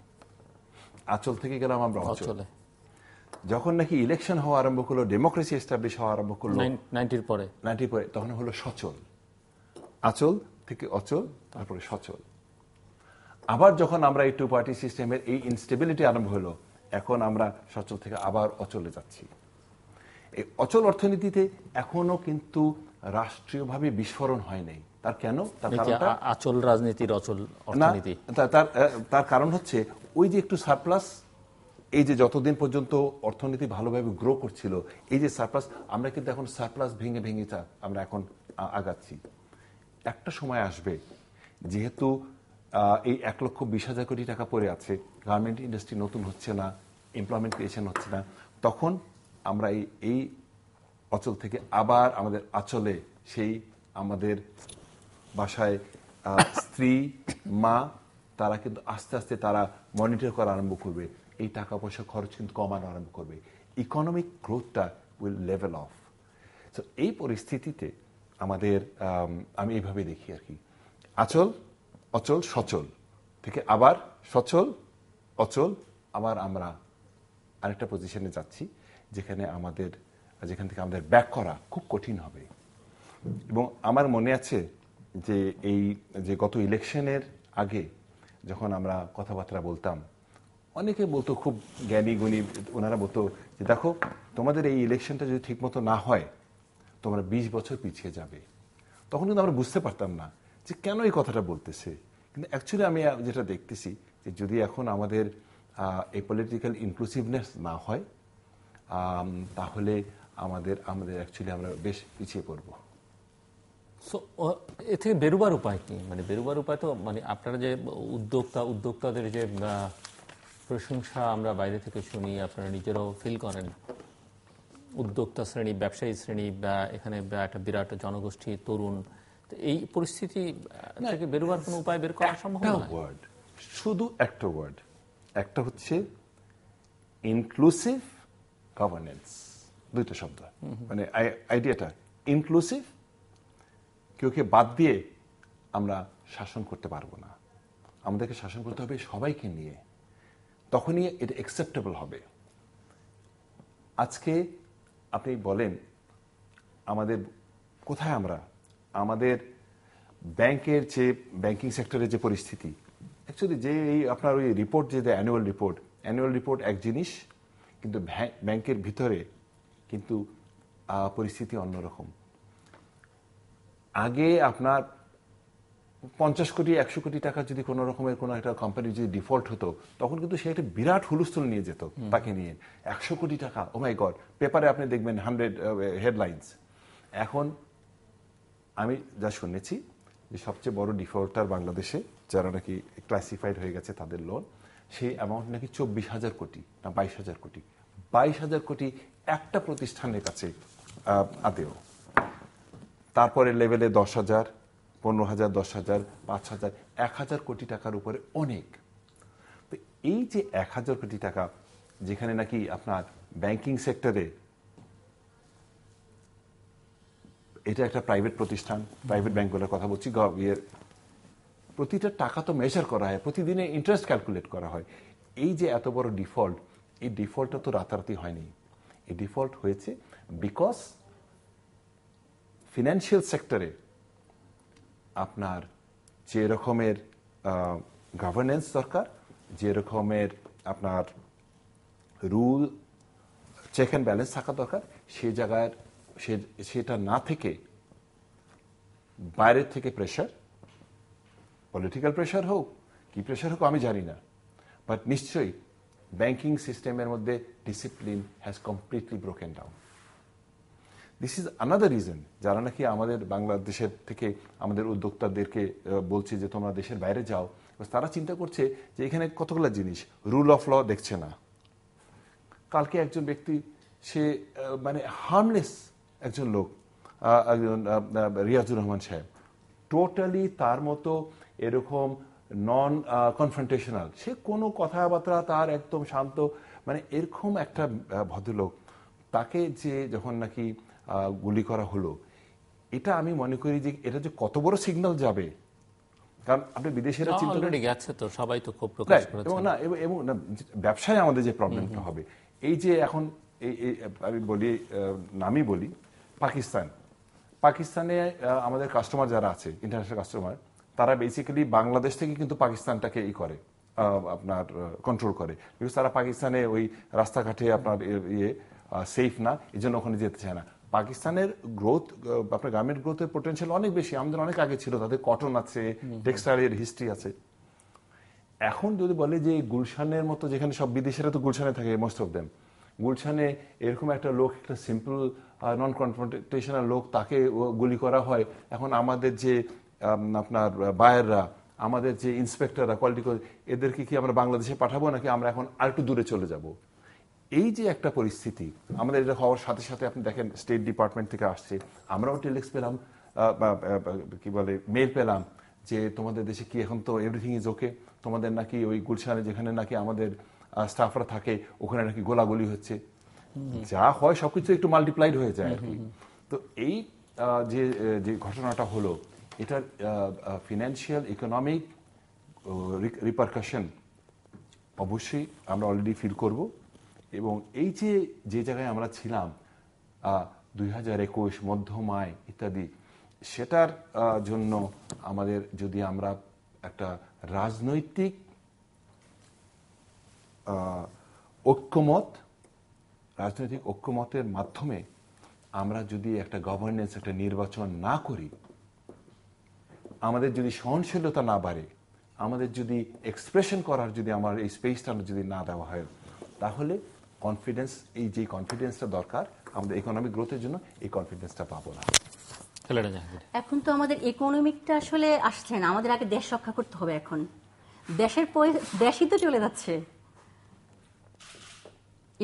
S2: আঁচল থেকে গেলাম আমরা অচলে। যখন নাকি ইলেকশন হওয়া আরম্ভ করলো, ডেমোক্রেসি এস্টাবলিশ হওয়া আরম্ভ করলো
S1: 90-র পরে,
S2: তখন হলো সচল। আঁচল থেকে অচল, তারপরে সচল। আবার যখন আমরা এই টু পার্টি সিস্টেমের এই ইনস্টেবিলিটি আরম্ভ হলো, এখন আমরা সচল থেকে আবার অচলে যাচ্ছি। এই অচল অর্থনীতিতে এখনো কিন্তু রাষ্ট্রীয়ভাবে বিস্ফোরণ হয় নাই। তার কেন? তার কারণটা
S1: আচল রাজনীতির অচল অর্থনীতি।
S2: তার কারণ হচ্ছে ওই যে একটু সারপ্লাস, এই যে যতদিন পর্যন্ত অর্থনীতি ভালোভাবে গ্রো করছিল, এই যে সারপ্লাস, আমরা কিন্তু এখন সারপ্লাস ভেঙে ভেঙে আমরা এখন আগাচ্ছি। একটা সময় আসবে, যেহেতু এই 1,20,000 কোটি টাকা পড়ে আছে, গার্মেন্ট ইন্ডাস্ট্রি নতুন হচ্ছে না, এমপ্লয়মেন্ট ক্রিয়েশন হচ্ছে না, তখন আমরা এই অচল থেকে আবার আমাদের আঁচলে, সেই আমাদের বাসায় স্ত্রী, মা, তারা কিন্তু আস্তে আস্তে তারা মনিটর করা আরম্ভ করবে, এই টাকা পয়সা খরচ কিন্তু কমানো আরম্ভ করবে, ইকোনমিক গ্রোথটা উইল লেভেল অফ। সো এই পরিস্থিতিতে আমাদের আমি এইভাবে দেখি আর কি, আচল, অচল, সচল থেকে আবার সচল, অচল, আবার আমরা আরেকটা পজিশনে যাচ্ছি যেখান থেকে আমাদের ব্যাক করা খুব কঠিন হবে। এবং আমার মনে আছে যে গত ইলেকশনের আগে যখন আমরা কথাবার্তা বলতাম, অনেকে বলতো, খুব জ্ঞানী গুণী, ওনারা বলতো যে দেখো, তোমাদের এই ইলেকশনটা যদি ঠিকমতো না হয়, তোমরা 20 বছর পিছিয়ে যাবে। তখন কিন্তু আমরা বুঝতে পারতাম না যে কেন এই কথাটা বলতেছে। কিন্তু অ্যাকচুয়ালি আমি যেটা দেখতেছি, যে যদি এখন আমাদের এই পলিটিক্যাল ইনক্লুসিভনেস না হয়, তাহলে আমাদের অ্যাকচুয়ালি আমরা বেশ পিছিয়ে পড়ব।
S1: সো এ থেকে বেরোবার উপায় কি? মানে বেরোবার উপায় তো, মানে আপনারা যে উদ্যোক্তাদের যে প্রশংসা আমরা বাইরে থেকে শুনি, আপনারা নিজেরাও ফিল করেন, উদ্যোক্তা শ্রেণী, ব্যবসায়ী শ্রেণী, বা এখানে একটা বিরাট জনগোষ্ঠী, তরুণ, এই পরিস্থিতি থেকে বেরোবার কোনো উপায় বের করা সম্ভব না?
S2: শুধু একটা ওয়ার্ড, একটা হচ্ছে ইনক্লুসিভ গভর্নেন্স। দুইটা শব্দ, মানে আইডিয়াটা ইনক্লুসিভ। কেউকে বাদ দিয়ে আমরা শাসন করতে পারবো না, আমাদেরকে শাসন করতে হবে সবাইকে নিয়ে, তখনই এটা অ্যাকসেপ্টেবল হবে। আজকে আপনি বলেন আমাদের কোথায়, আমাদের ব্যাংকের যে ব্যাংকিং সেক্টরের যে পরিস্থিতি, অ্যাকচুয়ালি যে এই আপনার ওই রিপোর্ট, যে অ্যানুয়াল রিপোর্ট এক জিনিস, কিন্তু ব্যাংকের ভিতরে কিন্তু পরিস্থিতি অন্যরকম। আগে আপনার 50 কোটি 100 কোটি টাকা যদি কোনো রকমের কোনো একটা কোম্পানি যদি ডিফল্ট হতো, তখন কিন্তু সে একটা বিরাট হুলস্থুল নিয়ে যেত তাকে নিয়ে। 100 কোটি টাকা, ও মাই গড, পেপারে আপনি দেখবেন 100 হেডলাইন্স। এখন আমি যা শুনেছি যে সবচেয়ে বড় ডিফল্টার বাংলাদেশে, যারা নাকি ক্লাসিফাইড হয়ে গেছে তাদের লোন, সেই অ্যামাউন্ট নাকি 24,000 কোটি না 22,000 কোটি। 22,000 কোটি একটা প্রতিষ্ঠানের কাছে আদেও। তারপরে লেভেলে 10,000, 15,000, 10,000, 5,000, 1,000 কোটি টাকার উপরে অনেক। তো এই যে 1,000 কোটি টাকা, যেখানে নাকি আপনার ব্যাংকিং সেক্টরে, এটা একটা প্রাইভেট প্রতিষ্ঠান, প্রাইভেট ব্যাংকগুলোর কথা বলছি, প্রতিটা টাকা তো মেজার করা হয়, প্রতিদিনে ইন্টারেস্ট ক্যালকুলেট করা হয়। এই যে এত বড় ডিফল্ট, এই ডিফল্টটা তো রাতারাতি হয়নি। এই ডিফল্ট হয়েছে বিকজ ফিনান্সিয়াল সেক্টরে আপনার যে রকমের গভর্নেন্স দরকার, যে রকমের আপনার রুল, চেক অ্যান্ড ব্যালেন্স থাকা দরকার, সে জায়গায় সেটা না থেকে বাইরের থেকে প্রেশার, পলিটিক্যাল প্রেশার হোক কি প্রেশার হোক আমি জানি না, বাট নিশ্চয়ই ব্যাংকিং সিস্টেমের মধ্যে discipline has completely broken down. This is another reason যারা নাকি আমাদের বাংলাদেশের থেকে আমাদের উদ্যোক্তাদেরকে বলছে যে তোমরা দেশের বাইরে যাও, তারা চিন্তা করছে যে এখানে কতগুলো জিনিস, রুল অফ ল দেখছে না। কালকে একজন ব্যক্তি সে মানে হার্মলেস একজন লোক, একজন রিয়াজুর রহমান সাহেব, টোটালি তার মতো এরকম নন কনফ্রন্টেশনাল, সে কোনো কথাবার্তা তার একদম শান্ত, মানে এরকম একটা ভদ্রলোক, তাকে যে যখন নাকি গুলি করা হলো, এটা আমি মনে করি যে এটা যে কত বড় সিগন্যাল যাবে, কারণ আপনি বিদেশিরা চিন্তা
S1: অলরেডি গেছে তো, সবাই তো ক্ষোভ প্রকাশ করেছে।
S2: এবং ব্যবসায় আমাদের যে প্রবলেমটা হবে, এই যে এখন আমি বলি নামই বলি পাকিস্তানে আমাদের কাস্টমার যারা আছে, ইন্টারন্যাশনাল কাস্টমার, তারা বেসিক্যালি বাংলাদেশ থেকে কিন্তু পাকিস্তানটাকে করে আপনার কন্ট্রোল করে, বিকজ তারা পাকিস্তানে ওই রাস্তাঘাটে আপনার সেফ না, এই জন্য ওখানে যেতে চায় না। পাকিস্তানের গ্রোথ, আপনার গার্মেন্ট গ্রোথের পোটেনশিয়াল অনেক বেশি, আমাদের অনেক আগে ছিল, তাদের কটন আছে, টেক্সটাইলের হিস্ট্রি আছে। এখন যদি বলে যে গুলশানের মতো, যেখানে সব বিদেশিরা তো গুলশানে থাকে মোস্ট অফ দেম, গুলশানে এরকম একটা লোক, একটা সিম্পল নন কনফ্রন্টেশনাল লোক, তাকে গুলি করা হয়, এখন আমাদের যে আপনার বায়াররা, আমাদের যে ইন্সপেক্টররা, কোয়ালিটি, এদেরকে কি আমরা বাংলাদেশে পাঠাবো নাকি আমরা এখন আরেকটু দূরে চলে যাব? এই যে একটা পরিস্থিতি, আমাদের এটা হওয়ার সাথে সাথে আপনি দেখেন স্টেট ডিপার্টমেন্ট থেকে আসছে, আমরাও টেলেক্স পেলাম, কি বলে মেল পেলাম যে তোমাদের দেশে কি এখন তো এভরিথিং ইজ ওকে, তোমাদের নাকি ওই গুলশানে যেখানে নাকি আমাদের স্টাফরা থাকে ওখানে নাকি গোলাগুলি হচ্ছে, যা হয় সবকিছু একটু মাল্টিপ্লাইড হয়ে যায় আর কি। তো এই যে ঘটনাটা হলো, এটার ফিনান্সিয়াল ইকোনমিক রিপারকাশন অবশ্যই আমরা অলরেডি ফিল করব। এবং এই যে জায়গায় আমরা ছিলাম 2021 মধ্যমায় ইত্যাদি, সেটার জন্য আমাদের যদি আমরা একটা রাজনৈতিক ঐক্যমতের মাধ্যমে আমরা যদি একটা গভর্নেন্স, একটা নির্বাচন না করি, আমাদের যদি সহনশীলতা না বাড়ে, আমাদের যদি এক্সপ্রেশন করার যদি আমার এই স্পেসটা যদি না দেওয়া হয়, তাহলে কনফিডেন্স, এই যে কনফিডেন্সটা দরকার আমাদের ইকোনমিক গ্রোথের জন্য, এই কনফিডেন্সটা পাবো না।
S3: এখন তো আমাদের ইকোনমিকটা আসলে আসছে না, আমাদের আগে দেশ রক্ষা করতে হবে। এখন দেশই তো চলে যাচ্ছে,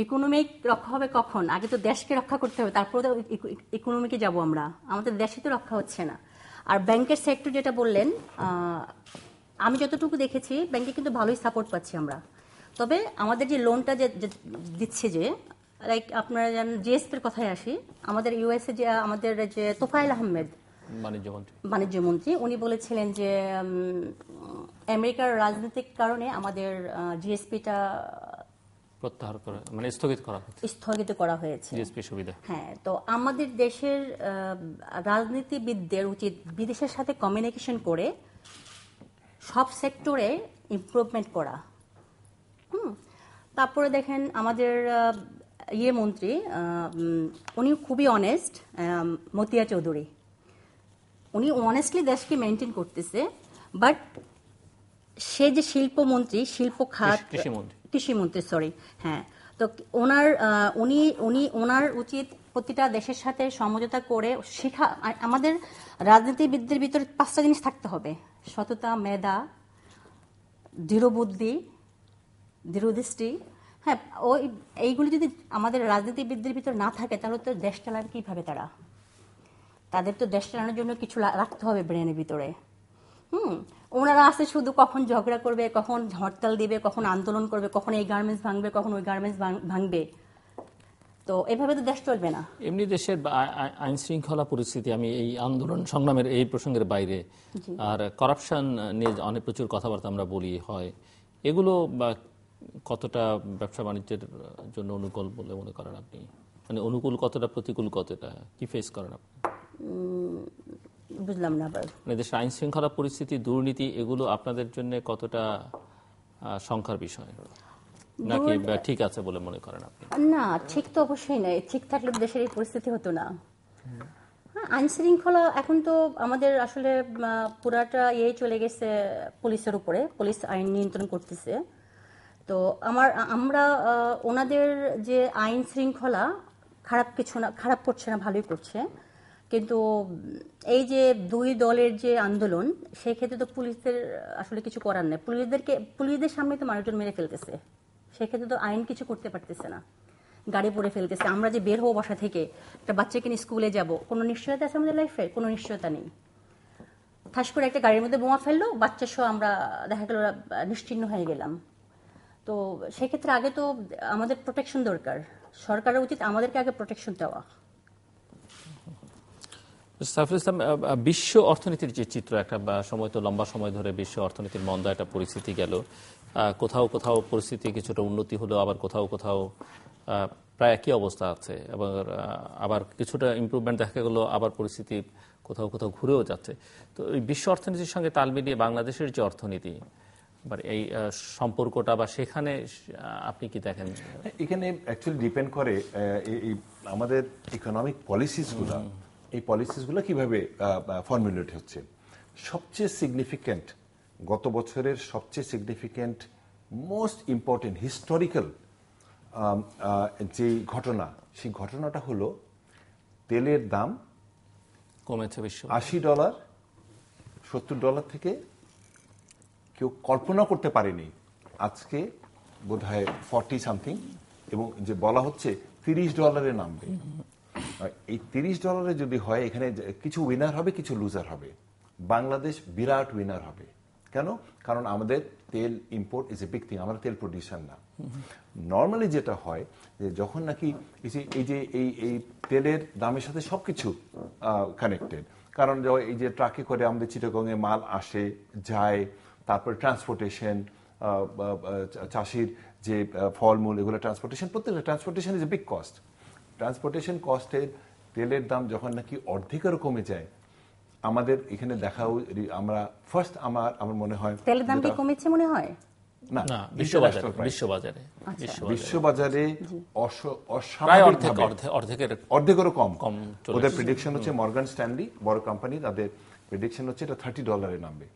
S3: ইকোনমিক রক্ষা হবে কখন? আগে তো দেশকে রক্ষা করতে হবে, তারপরে তো ইকোনমিকে যাব আমরা। আমাদের দেশই তো রক্ষা হচ্ছে না। আর ব্যাংকের সেক্টর যেটা বললেন, আমি যতটুকু দেখেছি ব্যাংকে কিন্তু ভালোই সাপোর্ট পাচ্ছি আমরা। তবে আমাদের যে লোনটা যে দিচ্ছে, যে লাইক আপনারা জানেন, জিএসপির কথায় আসি, আমাদের ইউএসএ যে আমাদের যে তোফায়েল আহমেদ বাণিজ্যমন্ত্রী, উনি বলেছিলেন যে আমেরিকার রাজনৈতিক কারণে আমাদের জিএসপিটা
S1: প্রত্যাহার করা, মানে স্থগিত করা হয়েছে জিএসপি সুবিধা।
S3: হ্যাঁ, তো আমাদের দেশের রাজনীতিবিদদের উচিত বিদেশের সাথে কমিউনিকেশন করে সব সেক্টরে ইমপ্রুভমেন্ট করা। তারপরে দেখেন আমাদের মন্ত্রী, উনি খুবই অনেস্ট, মতিয়া চৌধুরী, উনি অনেস্টলি দেশকে মেনটেন করতেছে। বাট সে যে শিল্পমন্ত্রী, শিল্প খাত, কৃষিমন্ত্রী, সরি, হ্যাঁ, তো ওনার উচিত প্রতিটা দেশের সাথে সমঝোতা করে আমাদের রাজনীতিবিদদের ভিতরে 5টা জিনিস থাকতে হবে: সততা, মেধা, দৃঢ়বুদ্ধি, দৃঢ়দৃষ্টি। হ্যাঁ, এইগুলি যদি আমাদের রাজনীতিবিদদের ভিতর না থাকে, তাহলে তো দেশ চালাবে কিভাবে? তাদের তো দেশ চালানোর জন্য কিছু রাখতে হবে ব্রেনের ভিতরে। ওনারা আছে শুধু কখন ঝগড়া করবে, কখন হরতাল দিবে, কখন আন্দোলন করবে, কখন এই গার্মেন্টস ভাঙবে, কখন ওই গার্মেন্টস ভাঙবে। তো এভাবে তো দেশ চলবে না।
S1: এমনি দেশের আইন শৃঙ্খলা পরিস্থিতি, আমি এই আন্দোলন সংগ্রামের এই প্রসঙ্গের বাইরে, আর করাপশন নিয়ে অনেক প্রচুর কথাবার্তা আমরা বলি হয়, এগুলো কতটা ব্যবসা বাণিজ্যের জন্য অনুকূল বলে মনে করেন আপনি? মানে অনুকূল কতটা, প্রতিকূল কতটা, কি ফেস করেন আপনি?
S3: বুঝলাম না।
S1: মানে দেশের আইন শৃঙ্খলা পরিস্থিতি, দুর্নীতি, এগুলো আপনাদের জন্য কতটা শঙ্কার বিষয়, নাকি ঠিক আছে বলে মনে করেন আপনি?
S3: না, ঠিক তো অবশ্যই নয়। ঠিক থাকলে দেশের এই পরিস্থিতি হতো না। আইন শৃঙ্খলা এখন তো আমাদের আসলে পুরাটা চলে গেছে পুলিশের উপরে, পুলিশ আইন নিয়ন্ত্রণ করতেছে। তো আমরা ওনাদের যে আইন শৃঙ্খলা খারাপ কিছু না, খারাপ করছে না, ভালোই করছে। কিন্তু এই যে দুই দলের যে আন্দোলন, সেই ক্ষেত্রে তো পুলিশদের আসলে কিছু করার নেই। পুলিশদের সামনে তো মানুষজন মেরে ফেলতেছে, সেক্ষেত্রে তো আইন কিছু করতে পারতেছে না, গাড়ি পরে ফেলতেছে। আমরা যে বের হবো বাসা থেকে, একটা বাচ্চাকে নিয়ে স্কুলে যাব, কোনো নিশ্চয়তা আছে আমাদের লাইফে? কোনো নিশ্চয়তা নেই। ঠাস করে একটা গাড়ির মধ্যে বোমা ফেললো, বাচ্চা সহ আমরা দেখা গেল নিশ্চিহ্ন হয়ে গেলাম। তো সেক্ষেত্রে আগে তো আমাদের প্রোটেকশন দরকার, সরকারের উচিত আমাদেরকে আগে প্রোটেকশন দেওয়া।
S1: সাইফুল ইসলাম, বিশ্ব অর্থনীতির যে চিত্র, একটা সময় তো লম্বা সময় ধরে বিশ্ব অর্থনীতির মন্দা একটা পরিস্থিতি গেল, কোথাও কোথাও পরিস্থিতি কিছুটা উন্নতি হলো, আবার কোথাও কোথাও প্রায় একই অবস্থা আছে, এবং আবার কিছুটা ইমপ্রুভমেন্ট দেখা গেল, আবার পরিস্থিতি কোথাও কোথাও ঘুরেও যাচ্ছে। তো এই বিশ্ব অর্থনীতির সঙ্গে তাল মিলিয়ে বাংলাদেশের যে অর্থনীতি, এই সম্পর্কটা বা সেখানে আপনি কি দেখেন?
S2: এখানে অ্যাকচুয়ালি ডিপেন্ড করে আমাদের ইকোনমিক পলিসিসগুলো, এই পলিসিসগুলো কিভাবে ফর্মুলেট হচ্ছে। সবচেয়ে সিগনিফিক্যান্ট, গত বছরের সবচেয়ে সিগনিফিক্যান্ট, মোস্ট ইম্পর্টেন্ট হিস্টোরিক্যাল যে ঘটনা, সেই ঘটনাটা হলো তেলের দাম
S1: কমেছে বিশ্ব
S2: $80, $70 থেকে কেউ কল্পনা করতে পারেনি আজকে বোধহয় 40 সামথিং, এবং যে বলা হচ্ছে $30 নামবে। এই $30 যদি হয়, এখানে কিছু উইনার হবে, কিছু লুজার হবে। বাংলাদেশ বিরাট উইনার হবে। কেন? কারণ আমাদের তেল import is a big thing, আমরা তেল প্রডিউসার না। নর্মালি যেটা হয় যে যখন নাকি এই যে এই তেলের দামের সাথে সবকিছু কানেক্টেড, কারণ এই যে ট্রাকে করে আমাদের চিটাগংয়ে মাল আসে যায়, তারপরে ট্রান্সপোর্টেশন, চাষির যে ফলমূল, এগুলো ট্রান্সপোর্টেশন, প্রত্যেকটা transportation is a big cost. Transportation কস্টের তেলের দাম যখন নাকি অর্ধেকেরও কমে যায়, আমাদের এখানে দেখা, আমরা ফার্স্ট আমার মনে হয়
S3: তেলের দাম কি কমেছে মনে হয়
S2: না, বিশ্ববাজারে অর্ধেকেরও কম। ওদের প্রেডিকশন হচ্ছে, মর্গান স্ট্যানলি বড় কোম্পানি, তাদের প্রেডিকশন হচ্ছে এটা $30 নামবে।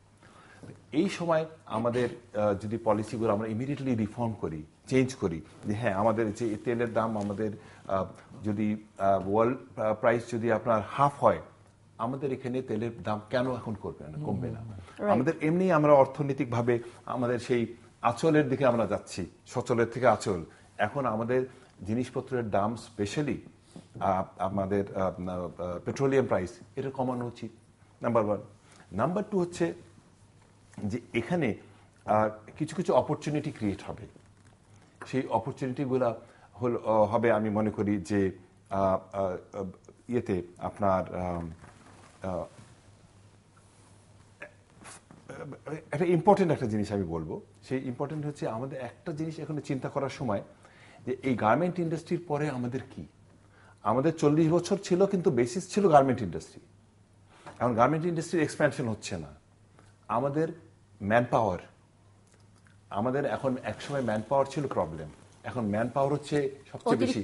S2: এই সময় আমাদের যদি পলিসিগুলো আমরা ইমিডিয়েটলি রিফর্ম করি, চেঞ্জ করি, যে হ্যাঁ আমাদের যে তেলের দাম আমাদের যদি ওয়ার্ল্ড প্রাইস যদি আপনার হাফ হয়, আমাদের এখানে তেলের দাম কেন এখন কমবে না? আমাদের এমনি আমরা অর্থনৈতিকভাবে আমাদের সেই আঁচলের দিকে আমরা যাচ্ছি, সচলের থেকে আঁচল। এখন আমাদের জিনিসপত্রের দাম, স্পেশালি আমাদের পেট্রোলিয়াম প্রাইস, এটা কমানো উচিত, নাম্বার 1। নাম্বার 2 হচ্ছে যে এখানে কিছু কিছু অপরচুনিটি ক্রিয়েট হবে। সেই অপরচুনিটিগুলো হবে, আমি মনে করি যে ইয়েতে আপনার একটা ইম্পর্টেন্ট একটা জিনিস আমি বলবো। সেই ইম্পর্টেন্ট হচ্ছে আমাদের একটা জিনিস এখন চিন্তা করার সময়, যে এই গার্মেন্ট ইন্ডাস্ট্রির পরে আমাদের কি? আমাদের 40 বছর ছিল, কিন্তু বেসিস ছিল গার্মেন্ট ইন্ডাস্ট্রি। এখন গার্মেন্ট ইন্ডাস্ট্রির এক্সপ্যানশন হচ্ছে না। আমাদের ম্যান পাওয়ার, আমাদের এখন একসময় ম্যান পাওয়ার ছিল প্রবলেম, এখন ম্যান পাওয়ার হচ্ছে সবচেয়ে বেশি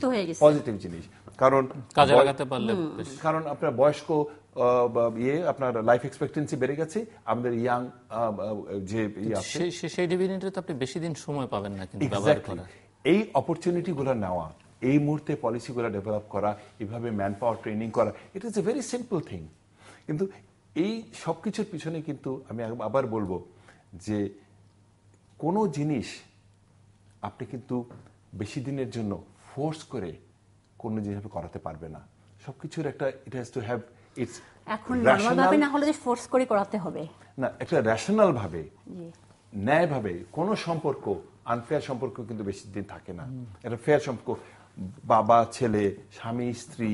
S2: পজিটিভ জিনিস। কারণ
S1: কাজে লাগাতে পারলে,
S2: কারণ আপনার বয়স্ক আপনার লাইফ এক্সপেক্টেন্সি বেড়ে গেছে, আমাদের ইয়াং যে
S1: সেই ডিভিডেন্ডে তো আপনি বেশি দিন সময় পাবেন না কিন্তু ব্যবহার করার।
S2: এই অপরচুনিটিগুলো নেওয়া, এই মুহূর্তে পলিসিগুলো ডেভেলপ করা, এইভাবে ম্যান পাওয়ার ট্রেনিং করা, it is a very simple thing. কিন্তু এই সব কিছুর পিছনে কিন্তু আমি আবার বলবো যে কোনো জিনিস আপনি কিন্তু বেশি দিনের জন্য ফোর্স করে কোনো জিনিস করাতে পারবে না। সবকিছুর একটা it has to have it's,
S3: এখন নরমাল ভাবে না হলে যে ফোর্স করে করাতে হবে
S2: না, একটা র্যাশনাল ভাবে, ন্যায় ভাবে। কোনো সম্পর্ক, আনফেয়ার সম্পর্ক কিন্তু বেশি দিন থাকে না। একটা ফেয়ার সম্পর্ক, বাবা ছেলে, স্বামী স্ত্রী,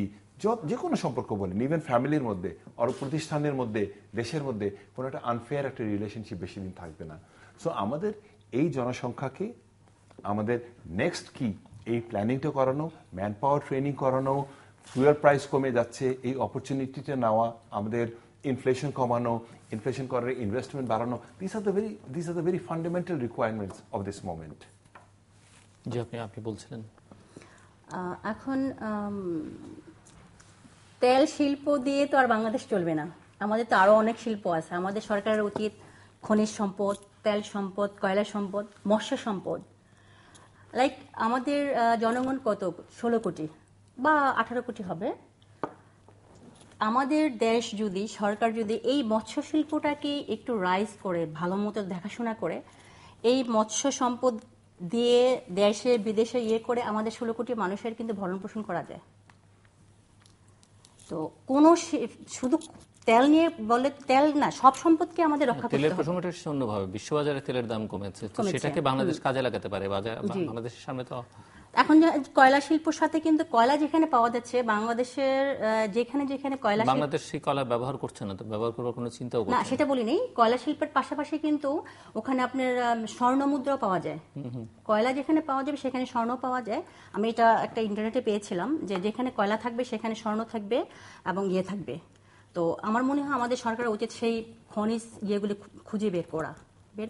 S2: যে কোনো সম্পর্ক বলেন, ইভেন ফ্যামিলির মধ্যে, আর প্রতিষ্ঠানের মধ্যে, দেশের মধ্যে, কোনো একটা আনফেয়ার একটা রিলেশনশিপ বেশি দিন থাকবে না। সো আমাদের এই জনসংখ্যাকে আমাদের নেক্সট কি, এই প্ল্যানিংটা করানো, ম্যান পাওয়ার ট্রেনিং করানো, ফুয়েল প্রাইস কমে যাচ্ছে, এই অপরচুনিটিটা নেওয়া, আমাদের ইনফ্লেশন কমানো, ইনফ্লেশন করার ইনভেস্টমেন্ট বাড়ানো, this are the very fundamental requirements of this moment.
S1: জি, আপনি বলছিলেন।
S3: এখন তেল শিল্প দিয়ে তো আর বাংলাদেশ চলবে না, আমাদের তো আরো অনেক শিল্প আছে। আমাদের সরকারের উচিত খনিজ সম্পদ, তেল সম্পদ, কয়লা সম্পদ, মৎস্য সম্পদ, লাইক আমাদের জনগণ কত 16 কোটি বা 18 কোটি হবে। আমাদের দেশ যদি, সরকার যদি এই মৎস্য শিল্পটাকে একটু রাইজ করে, ভালো মতো দেখাশোনা করে, এই মৎস্য সম্পদ দিয়ে দেশে বিদেশে করে আমাদের 16 কোটি মানুষের কিন্তু ভরণ পোষণ করা যায়। তো শুধু তেল নিয়ে বলে তেল না, সব সম্পদকে আমাদের রক্ষা করতে হবে।
S1: তেলের প্রসঙ্গটা অন্যভাবে, বিশ্ববাজারে তেলের দাম কমেছে, তো সেটাকে বাংলাদেশ কাজে লাগাতে পারে। বাংলাদেশের সামনে তো
S3: এখন কয়লা শিল্পের সাথে কিন্তু কয়লা যেখানে পাওয়া যাচ্ছে, বাংলাদেশের যেখানে যেখানে কয়লা,
S1: বাংলাদেশ সেই কয়লা ব্যবহার করছে না, তো ব্যবহার করার কোনো চিন্তাও করছে
S3: না, সেটা বলিনি। কয়লা শিল্পের পাশাপাশি কিন্তু ওখানে আপনার স্বর্ণ মুদ্রাও পাওয়া যায়। কয়লা যেখানে পাওয়া যাবে সেখানে স্বর্ণ পাওয়া যায়। আমি এটা একটা ইন্টারনেটে পেয়েছিলাম যে যেখানে কয়লা থাকবে সেখানে স্বর্ণ থাকবে এবং থাকবে। তো আমার মনে হয় আমাদের সরকারের উচিত সেই খনিজ ইয়েগুলি খুঁজে বের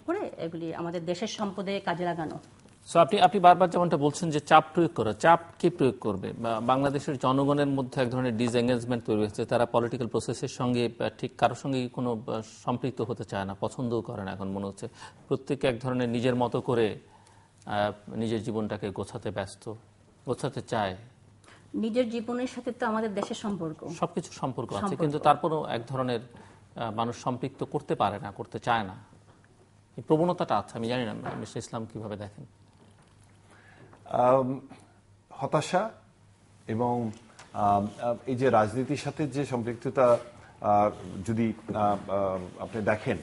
S3: করে এগুলি আমাদের দেশের সম্পদে কাজে লাগানো।
S1: আপনি বারবার যেমনটা বলছেন যে চাপ প্রয়োগ করা, চাপ কি প্রয়োগ করবে? বাংলাদেশের জনগণের মধ্যে এক ধরনের ডিসএঙ্গেজমেন্ট তৈরি হচ্ছে, তারা পলিটিক্যাল প্রসেসের সঙ্গে ঠিক কারোর সঙ্গে কোনো সম্পৃক্ত হতে চায় না, পছন্দও করে না। এখন মনে হচ্ছে প্রত্যেকে এক ধরনের নিজের মতো করে নিজের জীবনটাকে গোছাতে চায়।
S3: নিজের জীবনের সাথে তো আমাদের দেশের সম্পর্ক,
S1: সবকিছু সম্পর্ক আছে, কিন্তু তারপরেও এক ধরনের মানুষ সম্পৃক্ত করতে পারে না, করতে চায় না, এই প্রবণতাটা আছে। আমি জানি না মিস্টার ইসলাম কিভাবে দেখেন।
S2: হতাশা এবং এই যে রাজনীতির সাথে যে সম্পৃক্ততা যদি আপনি দেখেন,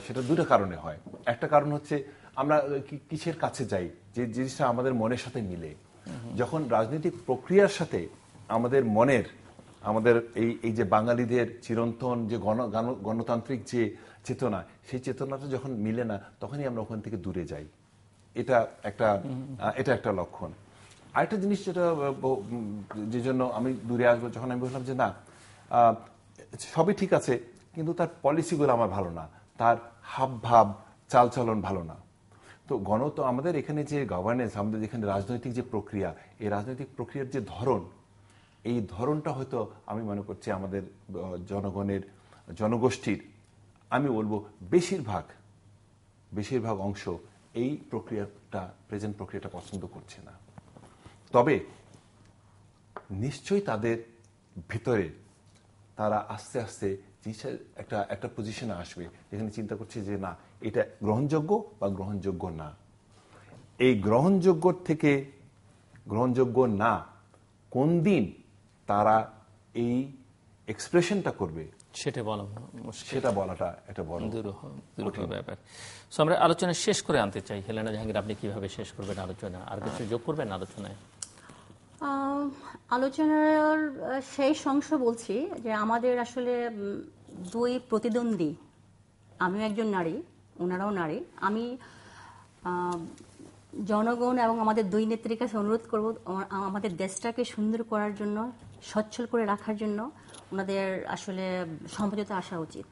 S2: সেটা দুটো কারণে হয়। একটা কারণ হচ্ছে আমরা কিসের কাছে যাই, যে জিনিসটা আমাদের মনের সাথে মিলে। যখন রাজনৈতিক প্রক্রিয়ার সাথে আমাদের এই যে বাঙালিদের চিরন্তন যে গণতান্ত্রিক যে চেতনা, সেই চেতনাটা যখন মিলে না, তখনই আমরা ওখান থেকে দূরে যাই। এটা একটা লক্ষণ। আরেকটা জিনিস যেটা যে জন্য আমি দূরে আসবো, যখন আমি বললাম যে না, সবই ঠিক আছে, কিন্তু তার পলিসিগুলো আমার ভালো না, তার হাবভাব চালচলন ভালো না। তো আমাদের এখানে যে গভর্নেন্স, আমাদের এখানে রাজনৈতিক যে প্রক্রিয়া, এই রাজনৈতিক প্রক্রিয়ার যে ধরন, এই ধরনটা হয়তো আমি মনে করছি আমাদের জনগোষ্ঠীর, আমি বলবো বেশিরভাগ অংশ এই প্রেজেন্ট প্রক্রিয়াটা পছন্দ করছে না। তবে নিশ্চয়ই তাদের ভিতরে তারা আস্তে আস্তে জিনিসের একটা পজিশনে আসবে, যেখানে চিন্তা করছে যে না, এটা গ্রহণযোগ্য বা গ্রহণযোগ্য না। এই গ্রহণযোগ্য থেকে গ্রহণযোগ্য না কোন দিন তারা এই এক্সপ্রেশনটা করবে, সেটা বলাটা একটা বড়
S1: ব্যাপার। আমরা আলোচনা শেষ করে আনতে চাই। হেলেনা জাহাঙ্গীর, আপনি কিভাবে শেষ করবেন আলোচনা? আর কিছু যোগ করবেন আলোচনায়?
S3: আলোচনার শেষ অংশ বলছি যে আমাদের আসলে দুই প্রতিদ্বন্দ্বী, আমিও একজন নারী, ওনারাও নারী। আমি জনগণ এবং আমাদের দুই নেত্রীর কাছে অনুরোধ করব, আমাদের দেশটাকে সুন্দর করার জন্য, সচ্ছল করে রাখার জন্য ওনাদের আসলে সমঝোতা আসা উচিত।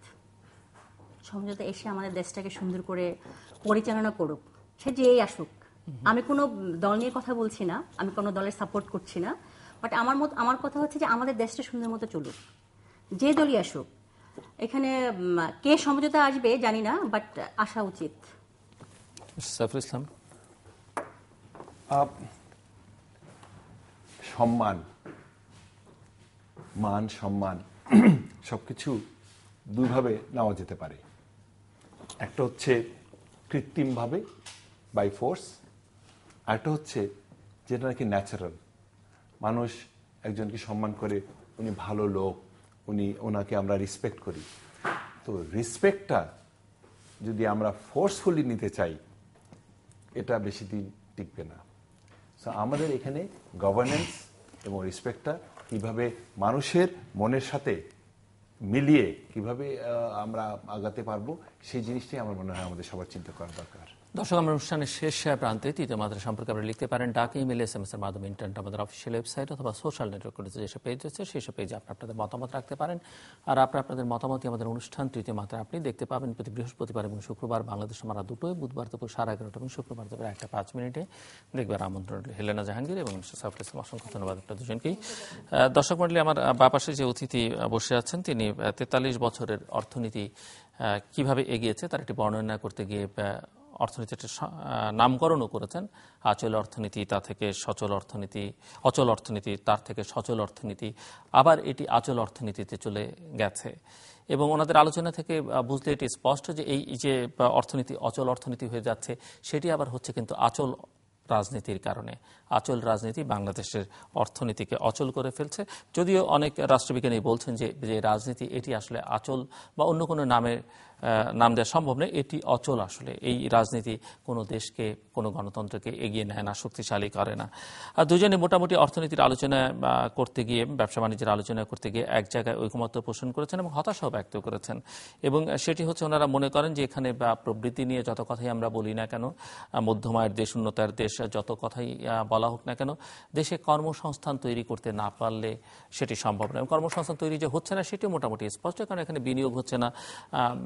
S3: সমঝোতা এসে আমাদের দেশটাকে সুন্দর করে পরিচালনা করুক, সে যেই আসুক। আমি কোনো দল নিয়ে কথা বলছি না, আমি কোনো দলের সাপোর্ট করছি না, বাট আমার কথা হচ্ছে যে আমাদের দেশটা সুন্দর মতো চলুক, যে দলই আসুক। এখানে কে সমঝোতা আসবে জানি না, বাট আসা উচিত।
S1: সাইফুল ইসলাম,
S2: মান সম্মান সবকিছু দুইভাবে নেওয়া যেতে পারে। একটা হচ্ছে কৃত্রিমভাবে, বাই ফোর্স, আর একটা হচ্ছে যেটা নাকি ন্যাচারাল। মানুষ একজনকে সম্মান করে, উনি ভালো লোক, ওনাকে আমরা রেসপেক্ট করি। তো রেসপেক্টটা যদি আমরা ফোর্সফুলি নিতে চাই, এটা বেশি দিন টিকবে না। সো আমাদের এখানে গভর্নেন্স এবং রেসপেক্টটা কিভাবে মানুষের মনের সাথে মিলিয়ে কিভাবে আমরা আগাতে পারবো, সেই জিনিসটাই আমার মনে হয় আমাদের সবার চিন্তা করা দরকার।
S1: দর্শক, আমরা অনুষ্ঠানের শেষ প্রান্তে তৃতীয় মাত্রা সম্পর্কে আপনারা লিখতে পারেন ডাক, ইমেল, SMS এর মাধ্যমে, ইন্টারনেট, আমাদের অফিসিয়াল ওয়েবসাইট অথবা সোশ্যাল নেটওয়ার্কে যেসব পেজ রয়েছে সেই সব পেজে আপনাদের মতামত রাখতে পারেন। আর আপনাদের মতামতই আমাদের অনুষ্ঠান তৃতীয় মাত্রা আপনি দেখতে পাবেন প্রতি বৃহস্পতিবার এবং শুক্রবার বাংলাদেশ সময় রাত 2টায়, বুধবার দুপুর 11:30 এবং শুক্রবার দুপুর 1:05 দেখবার আমন্ত্রণ রইল। হেলেনা জাহাঙ্গীর এবং সাইফুল ইসলাম, অসংখ্য ধন্যবাদ আপনাদের দুজনকেই। দর্শক মণ্ডলী, আমার বাপাশে যে অতিথি বসে আছেন তিনি 43 বছরের অর্থনীতি কিভাবে এগিয়েছে তার একটি বর্ণনা করতে গিয়ে অর্থনীতির নামকরণও করেছেন। আচল অর্থনীতি, তা থেকে সচল অর্থনীতি, অচল অর্থনীতি, তার থেকে সচল অর্থনীতি, আবার এটি আচল অর্থনীতিতে চলে গেছে। এবং ওনাদের আলোচনা থেকে বুঝলে এটি স্পষ্ট যে এই যে অর্থনীতি অচল অর্থনীতি হয়ে যাচ্ছে সেটি আবার হচ্ছে কিন্তু আচল রাজনীতির কারণে। আচল রাজনীতি বাংলাদেশের অর্থনীতিকে অচল করে ফেলছে। যদিও অনেক রাষ্ট্রবিজ্ঞানী বলছেন যে রাজনীতি এটি আসলে আচল বা অন্য কোনো নাম দেওয়া সম্ভব নয়, এটি অচল। আসলে এই রাজনীতি কোনো দেশকে, কোনো গণতন্ত্রকে এগিয়ে নেয় না, শক্তিশালী করে না। দুজনে মোটামুটি অর্থনীতির আলোচনা করতে গিয়ে, ব্যবসা বাণিজ্যের আলোচনা করতে গিয়ে এক জায়গায় ঐকমত্য পোষণ করেছেন এবং হতাশাও ব্যক্ত করেছেন। এবং সেটি হচ্ছে ওনারা মনে করেন যে এখানে প্রবৃদ্ধি নিয়ে যত কথাই আমরা বলি না কেন, মধ্যমায়ের দেশ, উন্নতার দেশ, যত কথাই বলা হোক না কেন, দেশে কর্মসংস্থান তৈরি করতে না পারলে সেটি সম্ভব নয়। কর্মসংস্থান তৈরি যে হচ্ছে না সেটিও মোটামুটি স্পষ্ট, কারণ এখানে বিনিয়োগ হচ্ছে না,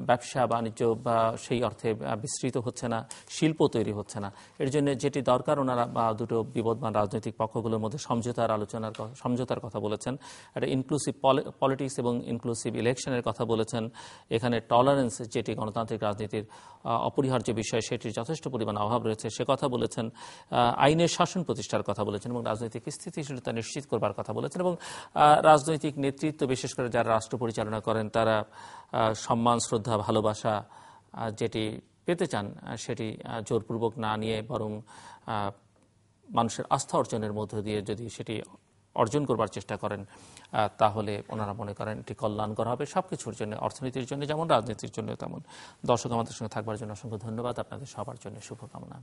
S1: ব্যবসা বাণিজ্য বা সেই অর্থে বিস্তৃত হচ্ছে না, শিল্প তৈরি হচ্ছে না। এর জন্য যেটি দরকার, ওনারা দুটো বিবদমান রাজনৈতিক পক্ষগুলোর মধ্যে সমঝোতার কথা বলেছেন। একটা ইনক্লুসিভ পলিটিক্স এবং ইনক্লুসিভ ইলেকশনের কথা বলেছেন। এখানে টলারেন্স, যেটি গণতান্ত্রিক রাজনীতির অপরিহার্য বিষয়, সেটির যথেষ্ট পরিমাণ অভাব রয়েছে সে কথা বলেছেন। আইনের শাসন প্রতিষ্ঠার কথা বলেছেন এবং রাজনৈতিক স্থিতিশীলতা নিশ্চিত করবার কথা বলেছেন। এবং রাজনৈতিক নেতৃত্ব, বিশেষ করে যারা রাষ্ট্র পরিচালনা করেন, তারা সম্মান, শ্রদ্ধা, ভালোবাসা যেটি পেতে চান সেটি জোরপূর্বক না নিয়ে বরং মানুষের আস্থা অর্জনের মধ্য দিয়ে যদি সেটি অর্জন করবার চেষ্টা করেন, তাহলে ওনারা মনে করেন এটি কল্যাণকর হবে সবকিছুর জন্য, অর্থনীতির জন্য যেমন, রাজনীতির জন্য তেমন। দর্শক, আমাদের সঙ্গে থাকবার জন্য অসংখ্য ধন্যবাদ। আপনাদের সবার জন্য শুভকামনা।